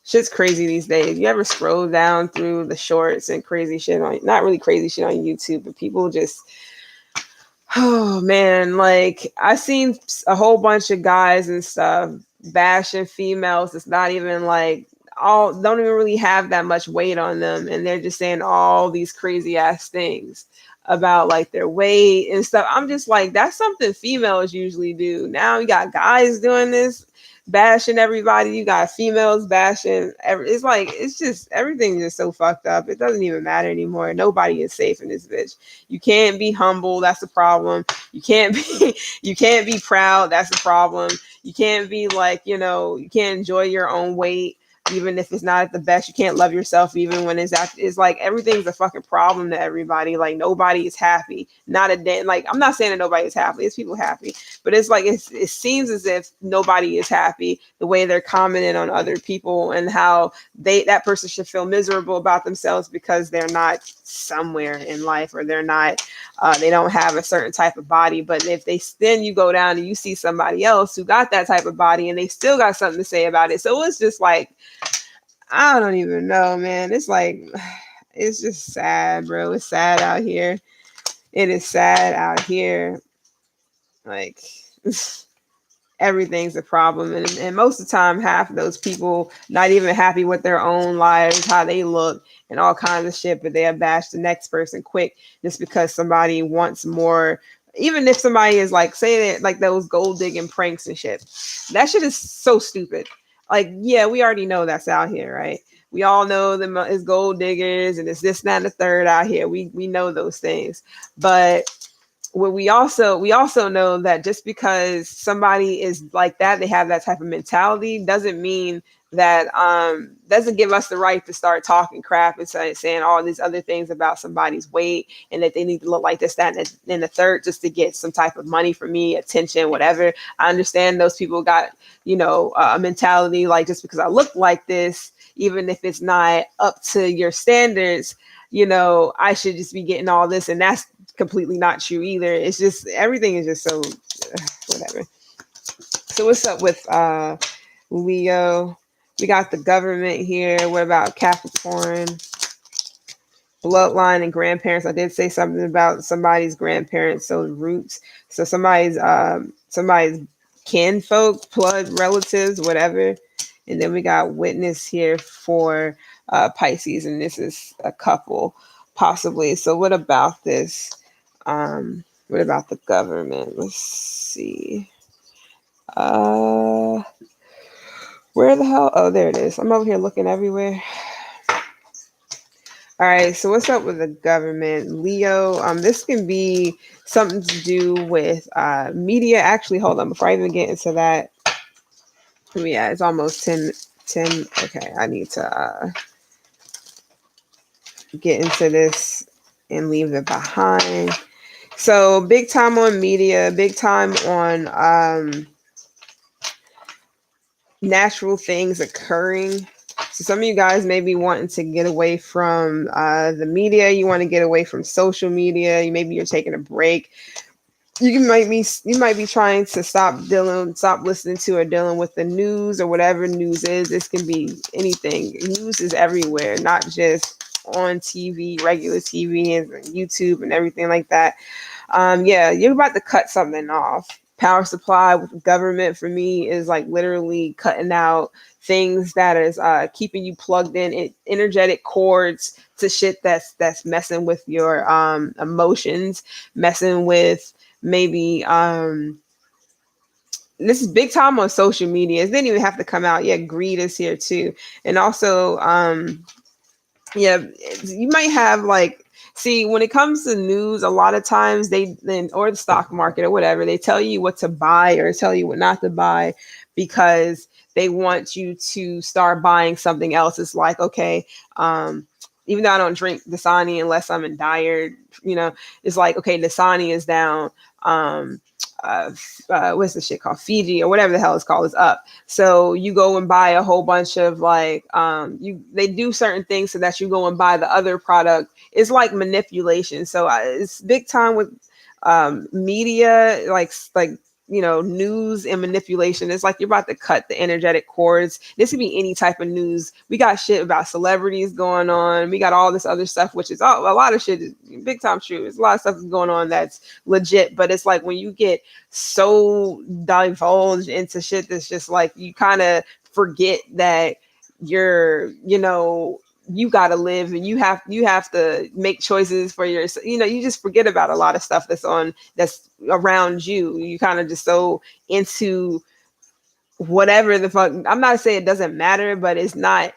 shit's crazy these days. You ever scroll down through the shorts and crazy shit not really crazy shit on YouTube, but people just, oh man, like I seen a whole bunch of guys and stuff bashing females. It's not even like, don't even really have that much weight on them, and they're just saying all these crazy ass things about like their weight and stuff. I'm just like, that's something females usually do. Now you got guys doing this, bashing everybody. You got females bashing it's like, it's just, everything is so fucked up. It doesn't even matter anymore. Nobody is safe in this bitch. You can't be humble, that's the problem. You can't be proud, that's the problem. You can't be like, you can't enjoy your own weight even if it's not at the best. You can't love yourself even when it's like, everything's a fucking problem to everybody. Like nobody is happy. Not a day. Like, I'm not saying that nobody is happy. It's people happy, but it's like, it seems as if nobody is happy the way they're commenting on other people, and how that person should feel miserable about themselves because they're not somewhere in life, or they're not, they don't have a certain type of body. But if then you go down and you see somebody else who got that type of body, and they still got something to say about it. So it's just like, I don't even know, man. It's like, it's just sad, bro. It's sad out here. It is sad out here. Like, everything's a problem. And most of the time, half of those people not even happy with their own lives, how they look, and all kinds of shit, but they'll bash the next person quick just because somebody wants more. Even if somebody is like, say that, like those gold digging pranks and shit, that shit is so stupid. Like, yeah, we already know that's out here, right? We all know them is gold diggers, and it's this, that, and the third out here. We know those things. But what we also know that just because somebody is like that, they have that type of mentality, doesn't mean that doesn't give us the right to start talking crap and saying all these other things about somebody's weight and that they need to look like this, that, and the third, just to get some type of money from me, attention, whatever. I understand those people got, a mentality like, just because I look like this, even if it's not up to your standards, I should just be getting all this, and that's completely not true either. It's just, everything is just so whatever. So what's up with Leo? We got the government here. What about Capricorn? Bloodline and grandparents. I did say something about somebody's grandparents, so roots. So somebody's kinfolk, blood relatives, whatever. And then we got witness here for Pisces, and this is a couple, possibly. So what about this? What about the government? Let's see. Where the hell? Oh, there it is. I'm over here looking everywhere. All right, so what's up with the government? Leo, this can be something to do with media. Actually, hold on, before I even get into that. Yeah, it's almost 10. Okay, I need to get into this and leave it behind. So big time on media, big time on natural things occurring. So some of you guys may be wanting to get away from the media. You want to get away from social media. Maybe you're taking a break. You might be trying to stop listening to or dealing with the news or whatever news is. This can be anything. News is everywhere, not just on TV, regular TV and YouTube and everything like that. Yeah, you're about to cut something off. Power supply with government for me is like literally cutting out things that is keeping you plugged in energetic cords to shit that's messing with your emotions, messing with maybe this is big time on social media. It didn't even have to come out. Yeah, greed is here too. And also yeah, you might have like, see, when it comes to news, a lot of times or the stock market or whatever, they tell you what to buy or tell you what not to buy because they want you to start buying something else. It's like, okay, even though I don't drink Dasani unless I'm in dire, it's like, okay, Dasani is down. What's the shit called? Fiji or whatever the hell it's called is up. So you go and buy a whole bunch of like, they do certain things so that you go and buy the other product. It's like manipulation. So it's big time with media, like news and manipulation. It's like you're about to cut the energetic cords. This could be any type of news. We got shit about celebrities going on. We got all this other stuff, which is a lot of shit is big time true. There's a lot of stuff going on that's legit, but it's like when you get so divulged into shit that's just like you kind of forget that you're, you got to live and you have to make choices for yourself. You just forget about a lot of stuff that's around you. You kind of just so into whatever the fuck. I'm not saying it doesn't matter, but it's not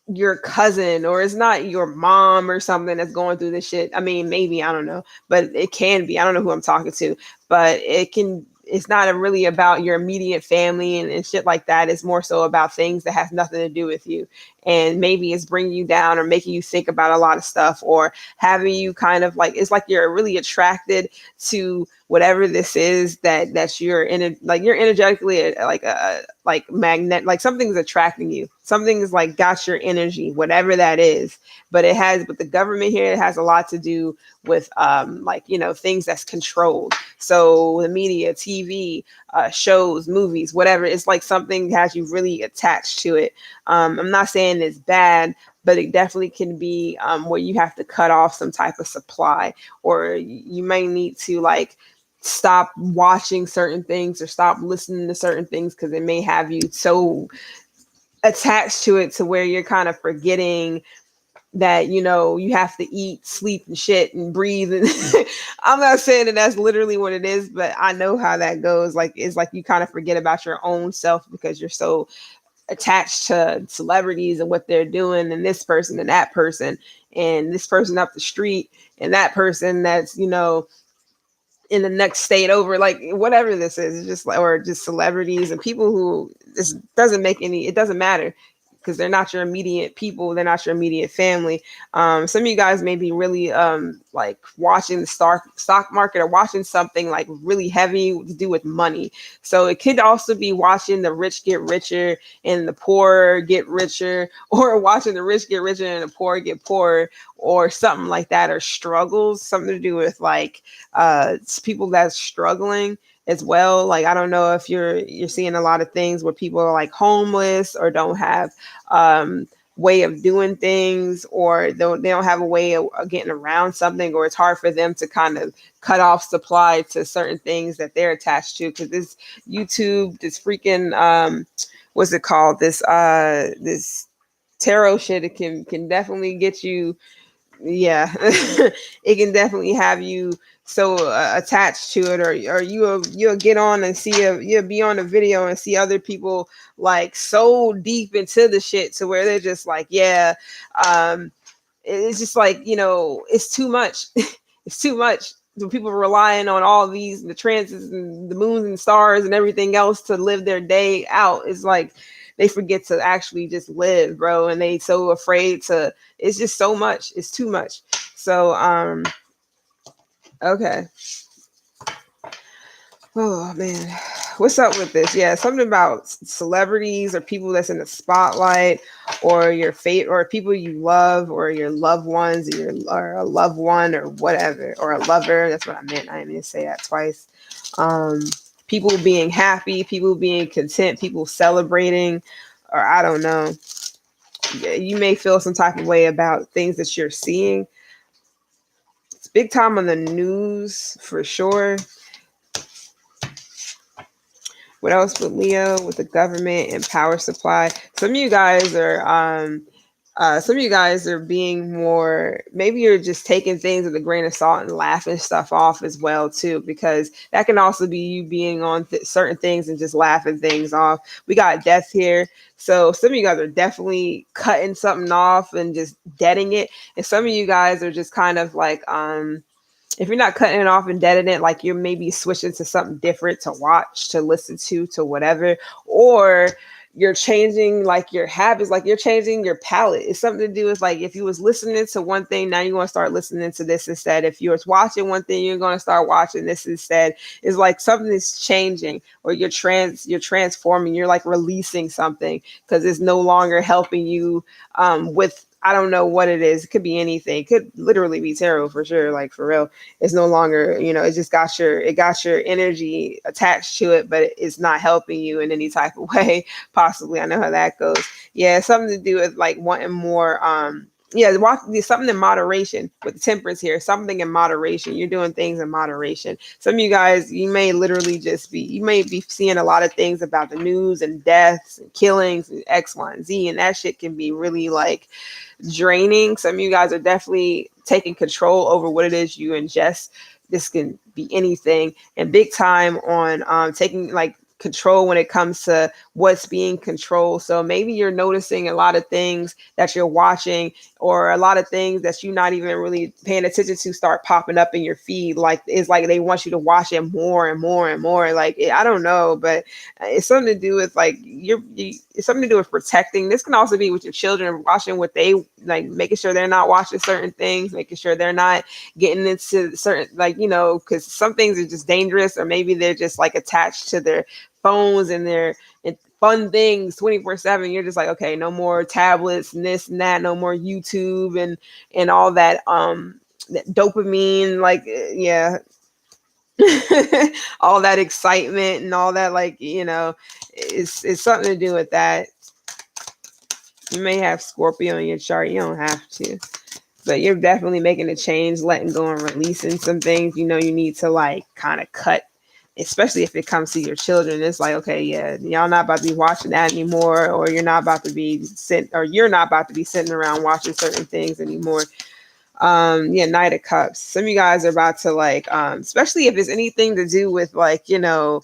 your cousin or it's not your mom or something that's going through this shit. I mean, maybe, I don't know, but it can be. I don't know who I'm talking to, but it's not really about your immediate family and shit like that. It's more so about things that has nothing to do with you. And maybe it's bringing you down or making you think about a lot of stuff or having you kind of like, it's like you're really attracted to whatever this is that you're in, like you're energetically like magnet, like something's attracting you. Something's like got your energy, whatever that is. But with the government here, it has a lot to do with things that's controlled. So the media, TV, shows, movies, whatever, it's like something has you really attached to it. I'm not saying it's bad, but it definitely can be where you have to cut off some type of supply, or you may need to like stop watching certain things or stop listening to certain things because it may have you so attached to it to where you're kind of forgetting that you have to eat, sleep and shit and breathe. And I'm not saying that that's literally what it is, but I know how that goes. Like it's like you kind of forget about your own self because you're so attached to celebrities and what they're doing, and this person and that person, and this person up the street, and that person that's, you know, in the next state over, like whatever this is, it's just like, or just celebrities and people who, this doesn't make any, it doesn't matter, because they're not your immediate people, they're not your immediate family. Some of you guys may be really like watching the stock market, or watching something like really heavy to do with money. So it could also be watching the rich get richer and the poor get richer, or watching the rich get richer and the poor get poorer, or something like that, or struggles, something to do with like people that's struggling as well. Like, I don't know if you're seeing a lot of things where people are like homeless, or don't have way of doing things, or they don't have a way of getting around something, or it's hard for them to kind of cut off supply to certain things that they're attached to, because this YouTube, this freaking what's it called, this tarot shit, it can definitely get you, yeah. It can definitely have you so attached to it, or you'll get on and see you'll be on a video and see other people like so deep into the shit to where they're just like, yeah, it's just like, you know, it's too much. It's too much. So people relying on all these, the transits and the moons and stars and everything else to live their day out. It's like they forget to actually just live, bro. And they so afraid to, it's just so much. It's too much. So, okay. Oh man, what's up with this? Yeah, something about celebrities or people that's in the spotlight, or your fate, or people you love, or your loved ones, or a loved one, or whatever, or a lover. That's what I meant. I didn't mean to say that twice. People being happy, people being content, people celebrating, or I don't know. You may feel some type of way about things that you're seeing. It's big time on the news for sure. What else with Leo, with the government and power supply? Some of you guys are being more, maybe you're just taking things with a grain of salt and laughing stuff off as well too, because that can also be you being on certain things and just laughing things off. We got death here. So some of you guys are definitely cutting something off and just deading it. And some of you guys are just kind of like, if you're not cutting it off and deading it, like you're maybe switching to something different to watch, to listen to whatever, or you're changing like your habits, like you're changing your palette. It's something to do with like, if you was listening to one thing, now you're going to start listening to this instead. If you was watching one thing, you're going to start watching this instead. It's like something is changing, or you're transforming, you're like releasing something, because it's no longer helping you with, I don't know what it is. It could be anything. It could literally be tarot for sure. Like for real, it's no longer, you know, it just got your energy attached to it, but it's not helping you in any type of way. Possibly. I know how that goes. Yeah. Something to do with like wanting more, something in moderation with the temperance here, something in moderation. You're doing things in moderation. Some of you guys, you may literally you may be seeing a lot of things about the news and deaths and killings and X, Y, and Z. And that shit can be really like draining. Some of you guys are definitely taking control over what it is you ingest. This can be anything, and big time on taking like control when it comes to what's being controlled. So maybe you're noticing a lot of things that you're watching, or a lot of things that you're not even really paying attention to start popping up in your feed. Like it's like they want you to watch it more and more and more. Like I don't know, but it's something to do with like it's something to do with protecting. This can also be with your children, watching what they like, making sure they're not watching certain things, making sure they're not getting into certain, like, you know, because some things are just dangerous, or maybe they're just like attached to their phones and their fun things 24/7. You're just like, okay, no more tablets and this and that, no more YouTube and all that that dopamine, like yeah. All that excitement and all that, like, you know, it's something to do with that. You may have Scorpio in your chart. You don't have to, but you're definitely making a change, letting go and releasing some things. You know, you need to like kind of cut, especially if it comes to your children. It's like, okay, yeah, y'all not about to be watching that anymore, or you're not about to be sitting around watching certain things anymore. Knight of Cups. Some of you guys are about to like, especially if it's anything to do with like, you know,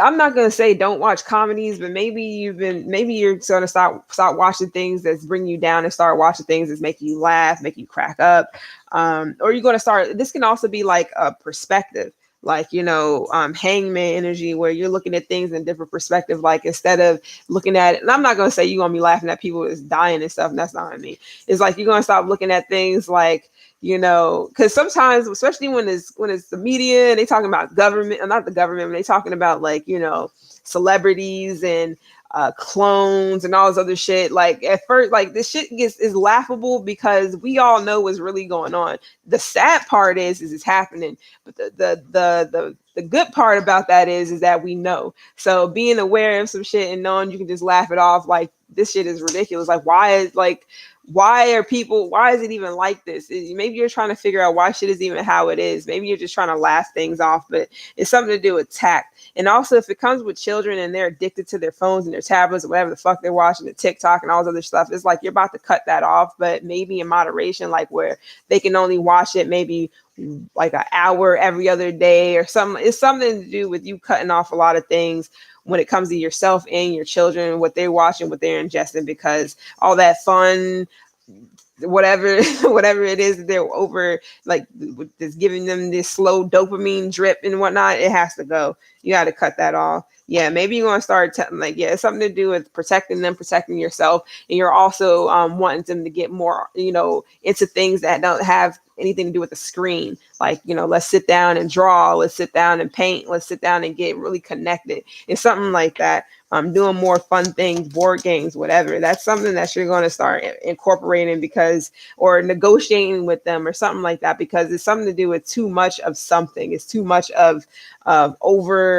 I'm not gonna say don't watch comedies, but maybe you're gonna start watching things that's bring you down and start watching things that's making you laugh, make you crack up. Or you're gonna start. This can also be like a perspective, like hangman energy, where you're looking at things in different perspective. Like instead of looking at it, and I'm not gonna say you're gonna be laughing at people that's dying and stuff. And that's not what I mean. It's like you're gonna stop looking at things like because sometimes, especially when it's the media and they talking about government, not the government, when they talking about like celebrities and clones and all this other shit. Like at first, like this shit is laughable because we all know what's really going on. The sad part is it's happening, but the good part about that is that we know. So being aware of some shit and knowing you can just laugh it off, like this shit is ridiculous. Like why is it even like this? Maybe you're trying to figure out why shit is even how it is. Maybe you're just trying to laugh things off, but it's something to do with tact. And also if it comes with children and they're addicted to their phones and their tablets or whatever the fuck they're watching, the TikTok and all this other stuff, it's like you're about to cut that off, but maybe in moderation, like where they can only watch it maybe like an hour every other day or something. It's something to do with you cutting off a lot of things when it comes to yourself and your children, what they're watching, what they're ingesting, because all that fun, whatever it is that they're over, like just giving them this slow dopamine drip and whatnot, it has to go. You got to cut that off. Yeah, maybe you're going to start it's something to do with protecting them, protecting yourself, and you're also wanting them to get more, into things that don't have anything to do with the screen. Like, let's sit down and draw, let's sit down and paint, let's sit down and get really connected. It's something like that. Doing more fun things, board games, whatever. That's something that you're going to start incorporating or negotiating with them or something like that, because it's something to do with too much of something. It's too much of over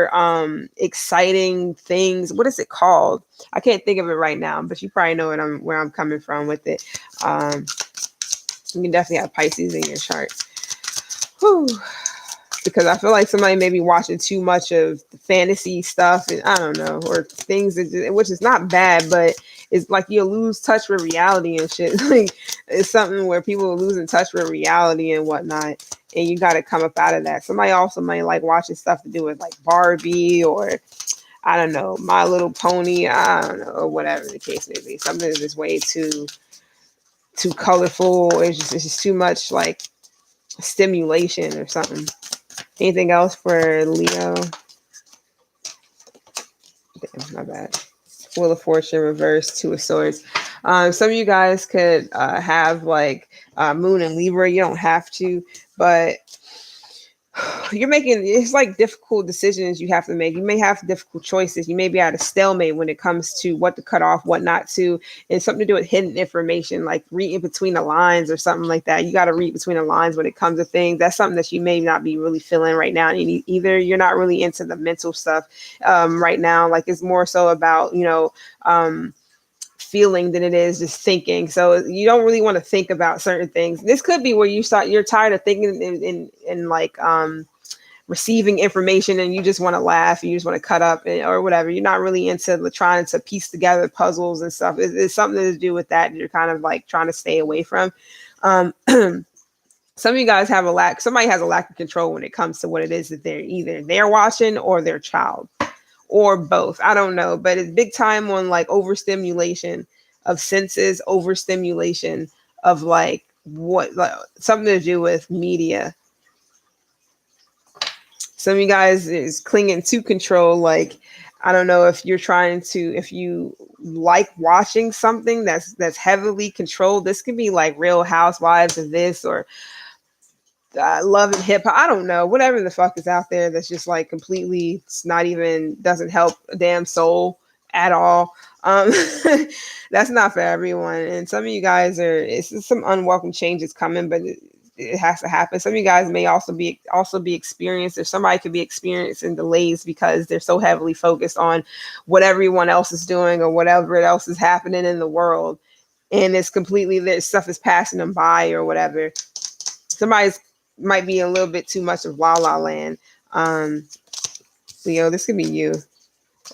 exciting things. What is it called? I can't think of it right now, but you probably know where I'm coming from with it. You can definitely have Pisces in your chart. Whew. Because I feel like somebody may be watching too much of the fantasy stuff, and I don't know, or things which is not bad, but it's like you lose touch with reality and shit. Like it's something where people are losing touch with reality and whatnot, and you got to come up out of that. Somebody also might like watching stuff to do with like Barbie or I don't know, My Little Pony, I don't know, or whatever the case may be. Something that's just way too colorful. It's just too much like stimulation or something. Anything else for Leo? Damn, my bad. Wheel of Fortune reverse, Two of Swords. Some of you guys could have like Moon and Libra. You don't have to, but it's like difficult decisions you have to make. You may have difficult choices. You may be at a stalemate when it comes to what to cut off, what not to, and something to do with hidden information, like reading between the lines or something like that. You got to read between the lines when it comes to things. That's something that you may not be really feeling right now. And either you're not really into the mental stuff right now. Like it's more so about, feeling than it is just thinking. So you don't really want to think about certain things. This could be where you're tired of thinking in like receiving information and you just want to laugh, you just want to cut up or whatever. You're not really into trying to piece together puzzles and stuff. It's something to do with that you're kind of like trying to stay away from. Some of you guys somebody has a lack of control when it comes to what it is that they're watching or their child. Or both. I don't know, but it's big time on like overstimulation of senses, overstimulation of like something to do with media. Some of you guys is clinging to control. Like, I don't know if you like watching something that's heavily controlled. This could be like Real Housewives of this or Love and Hip Hop. I don't know, whatever the fuck is out there that's just like completely, it's not even, doesn't help a damn soul at all. That's not for everyone. And some of you guys it's some unwelcome changes coming, but it has to happen. Some of you guys may also be experienced, or somebody could be experiencing delays because they're so heavily focused on what everyone else is doing or whatever else is happening in the world. And it's completely, their stuff is passing them by or whatever. Somebody's might be a little bit too much of La La Land. Leo, this could be you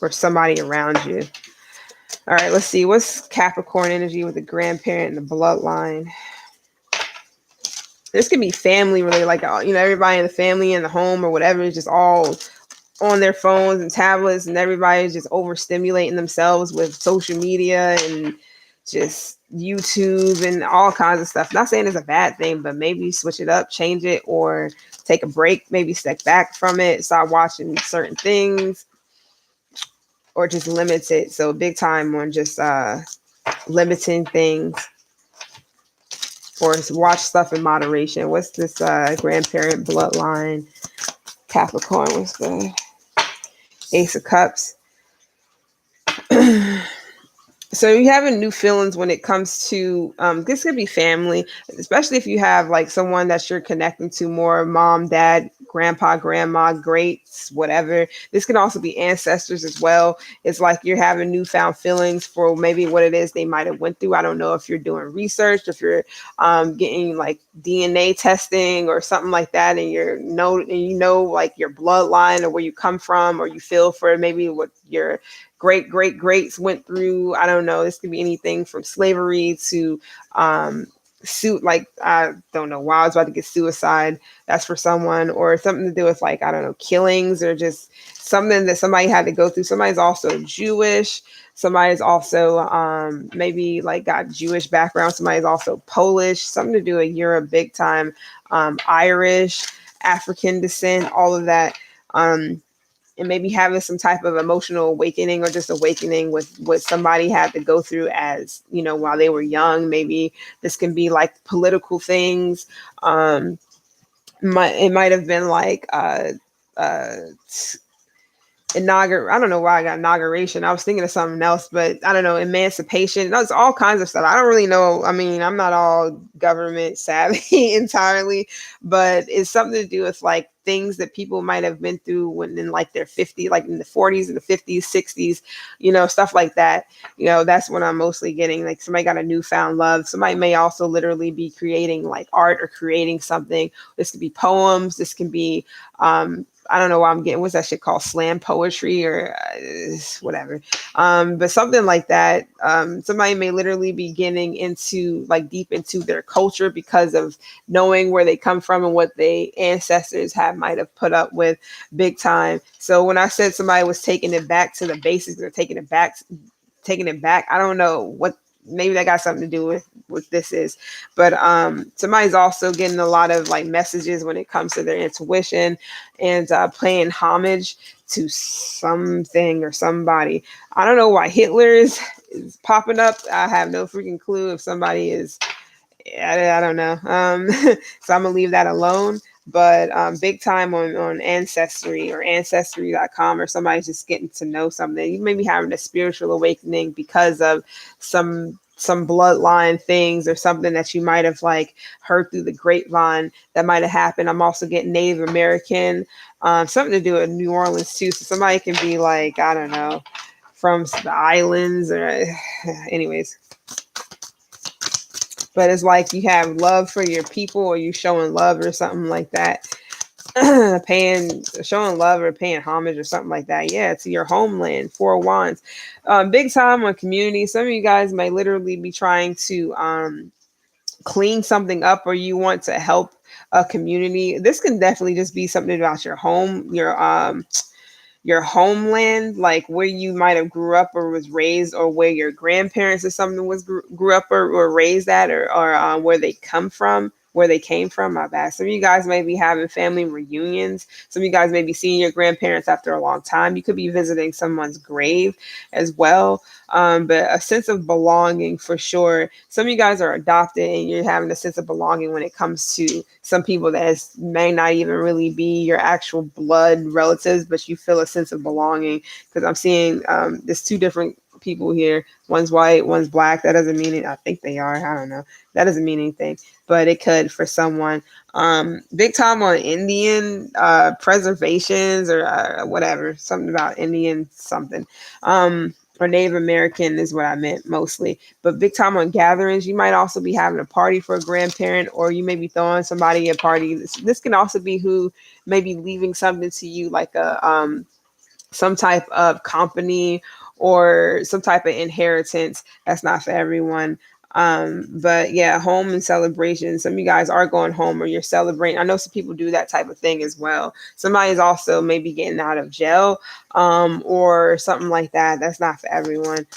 or somebody around you. All right, let's see. What's Capricorn energy with the grandparent and the bloodline? This could be family related, like, everybody in the family in the home or whatever is just all on their phones and tablets, and everybody's just overstimulating themselves with social media and just YouTube and all kinds of stuff. Not saying it's a bad thing, but maybe switch it up, change it, or take a break, maybe step back from it, start watching certain things, or just limit it. So big time on just limiting things, or watch stuff in moderation. What's this grandparent bloodline? Capricorn was the Ace of Cups. So you having new feelings when it comes to this could be family, especially if you have like someone that you're connecting to more, mom, dad, grandpa, grandma, greats, whatever. This can also be ancestors as well. It's like you're having newfound feelings for maybe what it is they might have went through. I don't know if you're doing research, if you're getting like DNA testing or something like that, and you know like your bloodline or where you come from, or you feel for maybe what your greats went through. I don't know. This could be anything from slavery to suit. Like, I don't know why I was about to get suicide. That's for someone, or something to do with like, I don't know, killings, or just something that somebody had to go through. Somebody's also Jewish. Somebody's also maybe like got Jewish background. Somebody's also Polish. Something to do with Europe, big time. Irish, African descent, all of that. And maybe having some type of emotional awakening, or just awakening with what somebody had to go through as, while they were young. Maybe this can be like political things. It might have been like uh, I don't know why I got inauguration. I was thinking of something else, but I don't know, emancipation. That's all kinds of stuff. I don't really know. I mean, I'm not all government savvy entirely, but it's something to do with like things that people might have been through when in like their 50s, like in the 40s and the 50s, 60s, stuff like that. That's what I'm mostly getting. Like somebody got a newfound love. Somebody may also literally be creating like art or creating something. This could be poems. This can be, I don't know why I'm getting, what's that shit called? Slam poetry or whatever. But something like that. Somebody may literally be getting into like deep into their culture because of knowing where they come from and what they ancestors might have put up with, big time. So when I said somebody was taking it back to the basics, or taking it back, I don't know what, maybe that got something to do with what this is. But somebody's also getting a lot of like messages when it comes to their intuition, and paying homage to something or somebody. I don't know why Hitler is popping up. I have no freaking clue. If somebody is, I don't know. So I'm gonna leave that alone. But big time on Ancestry or Ancestry.com, or somebody's just getting to know something. You may be having a spiritual awakening because of some bloodline things, or something that you might have like heard through the grapevine that might have happened. I'm also getting Native American, something to do with New Orleans too. So somebody can be like, I don't know, from the islands, or anyways. But it's like you have love for your people, or you showing love or something like that. Showing love or paying homage or something like that. Yeah, to your homeland. 4 of Wands. Big time on community. Some of you guys may literally be trying to clean something up, or you want to help a community. This can definitely just be something about your home, your homeland, like where you might have grew up or was raised, or where your grandparents or something was grew up or raised at, or where they came from. My bad. Some of you guys may be having family reunions. Some of you guys may be seeing your grandparents after a long time. You could be visiting someone's grave as well. But a sense of belonging for sure. Some of you guys are adopted, and you're having a sense of belonging when it comes to some people that may not even really be your actual blood relatives, but you feel a sense of belonging. Because I'm seeing there's 2 different people here. One's white, one's black. That doesn't mean it. I think they are. I don't know. That doesn't mean anything, but it could for someone. Big time on Indian preservations, or whatever. Something about Indian something. Or Native American is what I meant mostly. But big time on gatherings. You might also be having a party for a grandparent, or you may be throwing somebody a party. This can also be who may be leaving something to you, like a some type of company or some type of inheritance. That's not for everyone. But yeah, home and celebration. Some of you guys are going home or you're celebrating. I know some people do that type of thing as well. Somebody's also maybe getting out of jail, or something like that. That's not for everyone.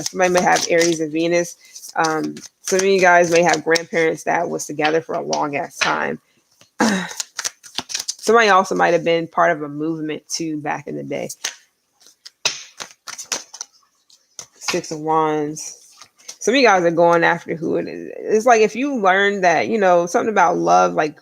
Somebody may have Aries and Venus. Some of you guys may have grandparents that was together for a long ass time. Somebody also might have been part of a movement too back in the day. Six of Wands. Some of you guys are going after who it is. It's like if you learn that, you know, something about love, like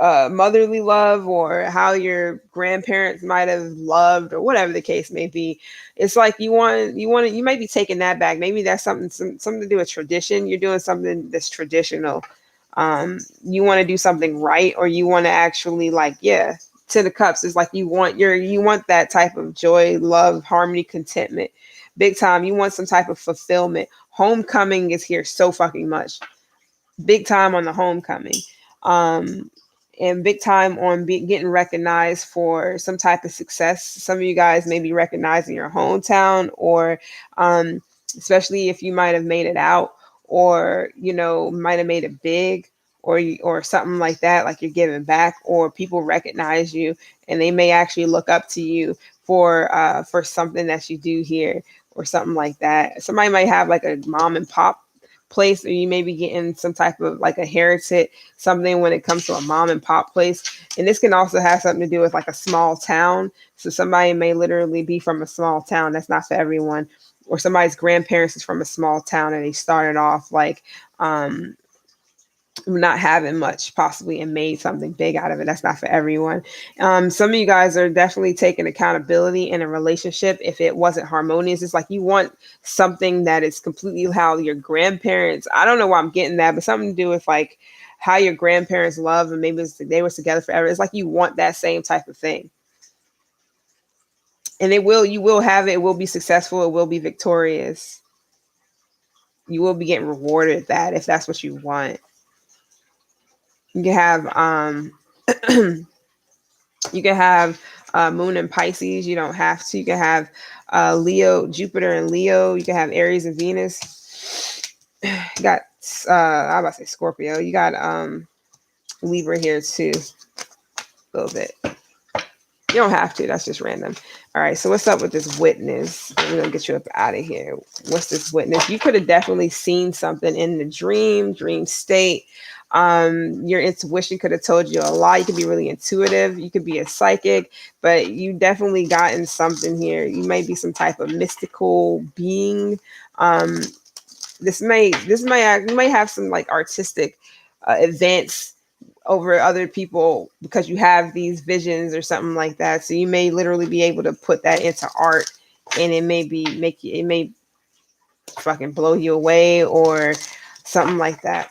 motherly love, or how your grandparents might have loved, or whatever the case may be. It's like you might be taking that back. Maybe that's something to do with tradition. You're doing something that's traditional. You want to do something right, or you want to actually, like, yeah, 10 of Cups is like you want that type of joy, love, harmony, contentment. Big time. You want some type of fulfillment. Homecoming is here so fucking much. Big time on the homecoming. And big time on getting recognized for some type of success. Some of you guys may be recognized in your hometown, or especially if you might have made it out, or, you know, might have made it big, or something like that, like you're giving back, or people recognize you and they may actually look up to you for something that you do here, or something like that. Somebody might have like a mom and pop place, or you may be getting some type of like a heritage something when it comes to a mom and pop place. And this can also have something to do with like a small town. So somebody may literally be from a small town. That's not for everyone. Or somebody's grandparents is from a small town and they started off like not having much possibly and made something big out of it. That's not for everyone. Some of you guys are definitely taking accountability in a relationship if it wasn't harmonious. It's like you want something that is completely how your grandparents, I don't know why I'm getting that, but something to do with like how your grandparents love, and maybe they were together forever. It's like you want that same type of thing. And you will have it. It will be successful. It will be victorious. You will be getting rewarded that if that's what you want. You can have you can have Moon and Pisces. You don't have to. You can have Leo, Jupiter and Leo. You can have Aries and Venus. You got I'm about to say Scorpio. You got Libra here too. A little bit. You don't have to. That's just random. All right. So what's up with this witness? We're gonna get you up out of here. What's this witness? You could have definitely seen something in the dream state. Your intuition could have told you a lot. You could be really intuitive. You could be a psychic, but you definitely gotten something here. You might be some type of mystical being. You might have some like artistic advance over other people because you have these visions or something like that. So you may literally be able to put that into art, and it may fucking blow you away or something like that.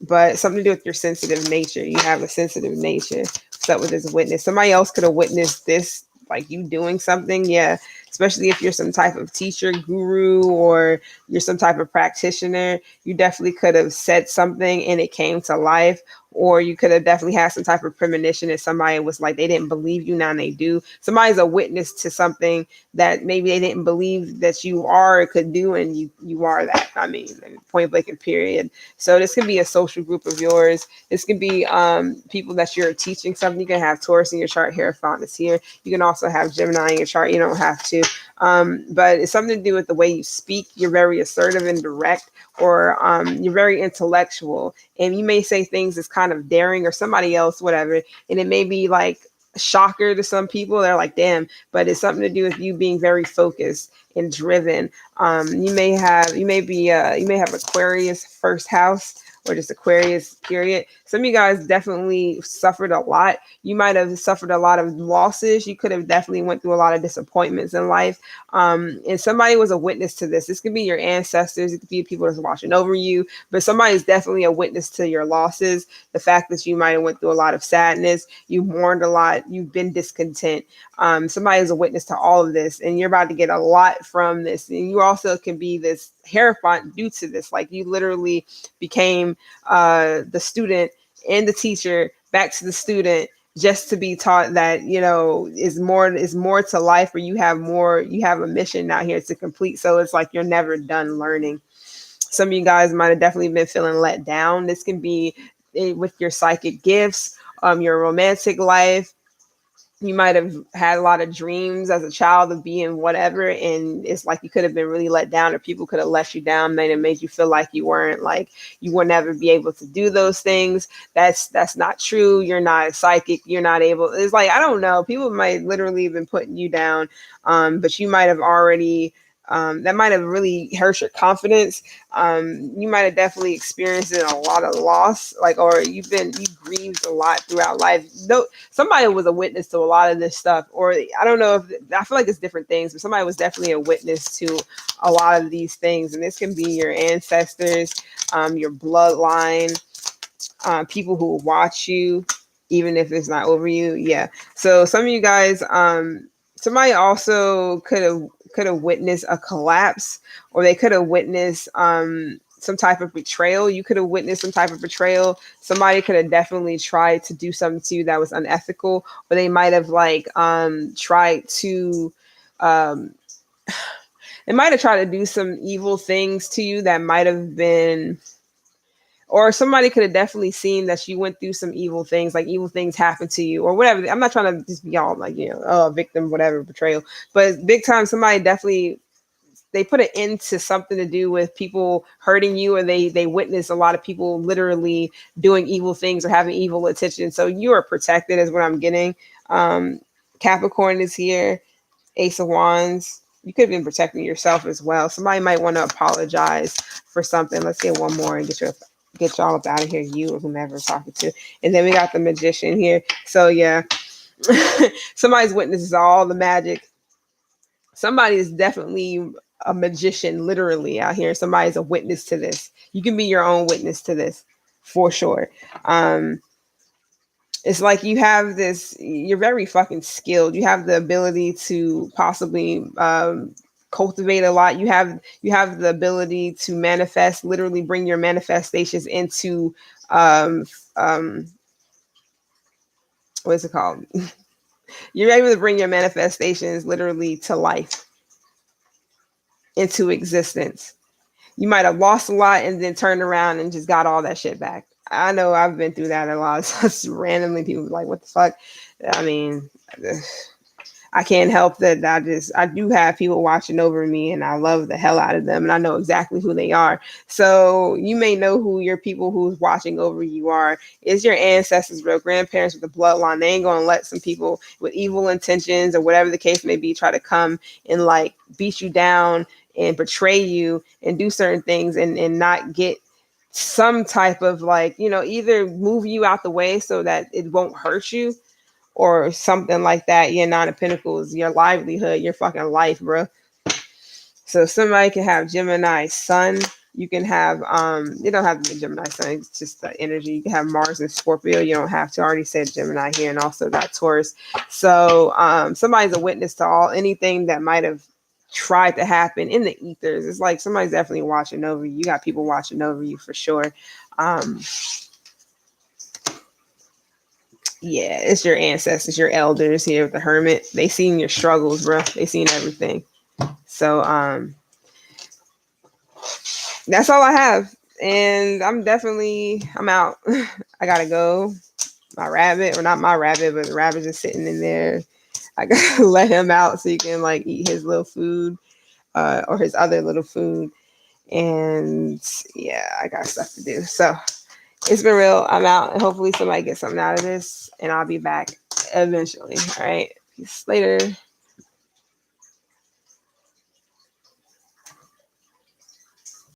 But something to do with your sensitive nature. You have a sensitive nature. What's up with this witness? Somebody else could have witnessed this, like you doing something. Yeah. Especially if you're some type of teacher, guru, or you're some type of practitioner. You definitely could have said something and it came to life. Or you could have definitely had some type of premonition that somebody was like, they didn't believe you, now they do. Somebody's a witness to something that maybe they didn't believe that you are or could do, and you are that. I mean, point blank and period. So this could be a social group of yours. This could be people that you're teaching something. You can have Taurus in your chart. Hierophant is here. You can also have Gemini in your chart. You don't have to. But it's something to do with the way you speak. You're very assertive and direct, or you're very intellectual, and you may say things that's kind of daring, or somebody else, whatever, and it may be like a shocker to some people. They're like, damn, but it's something to do with you being very focused and driven. You may have Aquarius first house, or just Aquarius period. Some of you guys definitely suffered a lot. You might have suffered a lot of losses. You could have definitely went through a lot of disappointments in life. And somebody was a witness to this. This could be your ancestors. It could be people that's watching over you, but somebody is definitely a witness to your losses. The fact that you might have went through a lot of sadness, you mourned a lot, you've been discontent. Somebody is a witness to all of this, and you're about to get a lot from this. And you also can be this hierophant due to this. Like you literally became the student and the teacher back to the student, just to be taught that, you know, is more to life, or you have a mission out here to complete. So it's like you're never done learning. Some of you guys might have definitely been feeling let down. This can be with your psychic gifts, your romantic life. You might have had a lot of dreams as a child of being whatever, and it's like you could have been really let down, or people could have let you down, made you feel like you weren't, like you would never be able to do those things. That's not true. You're not a psychic. You're not able. It's like, I don't know. People might literally have been putting you down, but you might have already. That might have really hurt your confidence. You might have definitely experienced a lot of loss, like, or you grieved a lot throughout life. No, somebody was a witness to a lot of this stuff, or I don't know, if I feel like it's different things, but somebody was definitely a witness to a lot of these things. And this can be your ancestors, your bloodline, people who watch you, even if it's not over you. Yeah. So some of you guys, somebody also could have witnessed a collapse, or they could have witnessed some type of betrayal. You could have witnessed some type of betrayal. Somebody could have definitely tried to do something to you that was unethical, or they might have tried to they might have tried to do some evil things to you that might have been, or somebody could have definitely seen that you went through some evil things, like evil things happened to you or whatever. I'm not trying to just be all like, victim, whatever, betrayal, but big time, somebody definitely, they put an end to something to do with people hurting you, or they witness a lot of people literally doing evil things or having evil intentions. So you are protected is what I'm getting. Capricorn is here, Ace of Wands. You could have been protecting yourself as well. Somebody might want to apologize for something. Let's get one more and get y'all up out of here, you or whomever I'm talking to. And then we got the Magician here. So yeah, somebody's witnesses all the magic. Somebody is definitely a magician, literally out here. Somebody's a witness to this. You can be your own witness to this for sure. It's like you have this, you're very fucking skilled. You have the ability to possibly cultivate a lot. You have the ability to manifest, literally bring your manifestations into what's it called? You're able to bring your manifestations literally to life, into existence. You might have lost a lot and then turned around and just got all that shit back. I know I've been through that a lot. Just randomly, people like, what the fuck? I mean, I can't help that. I do have people watching over me, and I love the hell out of them, and I know exactly who they are. So you may know who your people who's watching over you are. It's your ancestors, real grandparents with the bloodline. They ain't gonna let some people with evil intentions or whatever the case may be try to come and like beat you down and betray you and do certain things and not get some type of like, either move you out the way so that it won't hurt you, or something like that. Your Nine of Pentacles, your livelihood, your fucking life, bro. So somebody can have Gemini Sun. You can have, you don't have to be Gemini Sun, it's just the energy. You can have Mars and Scorpio. You don't have to. I already said Gemini here, and also got Taurus. So somebody's a witness to anything that might have tried to happen in the ethers. It's like somebody's definitely watching over you. You got people watching over you for sure. Yeah, it's your ancestors, your elders here with the Hermit. They seen your struggles, bro. They seen everything. So that's all I have. And I'm out. I gotta go. My rabbit, or not my rabbit, but the rabbit just sitting in there. I gotta let him out so he can like eat his little food, or his other little food. And yeah, I got stuff to do. So it's been real. I'm out, and hopefully somebody gets something out of this, and I'll be back eventually. All right. Peace later.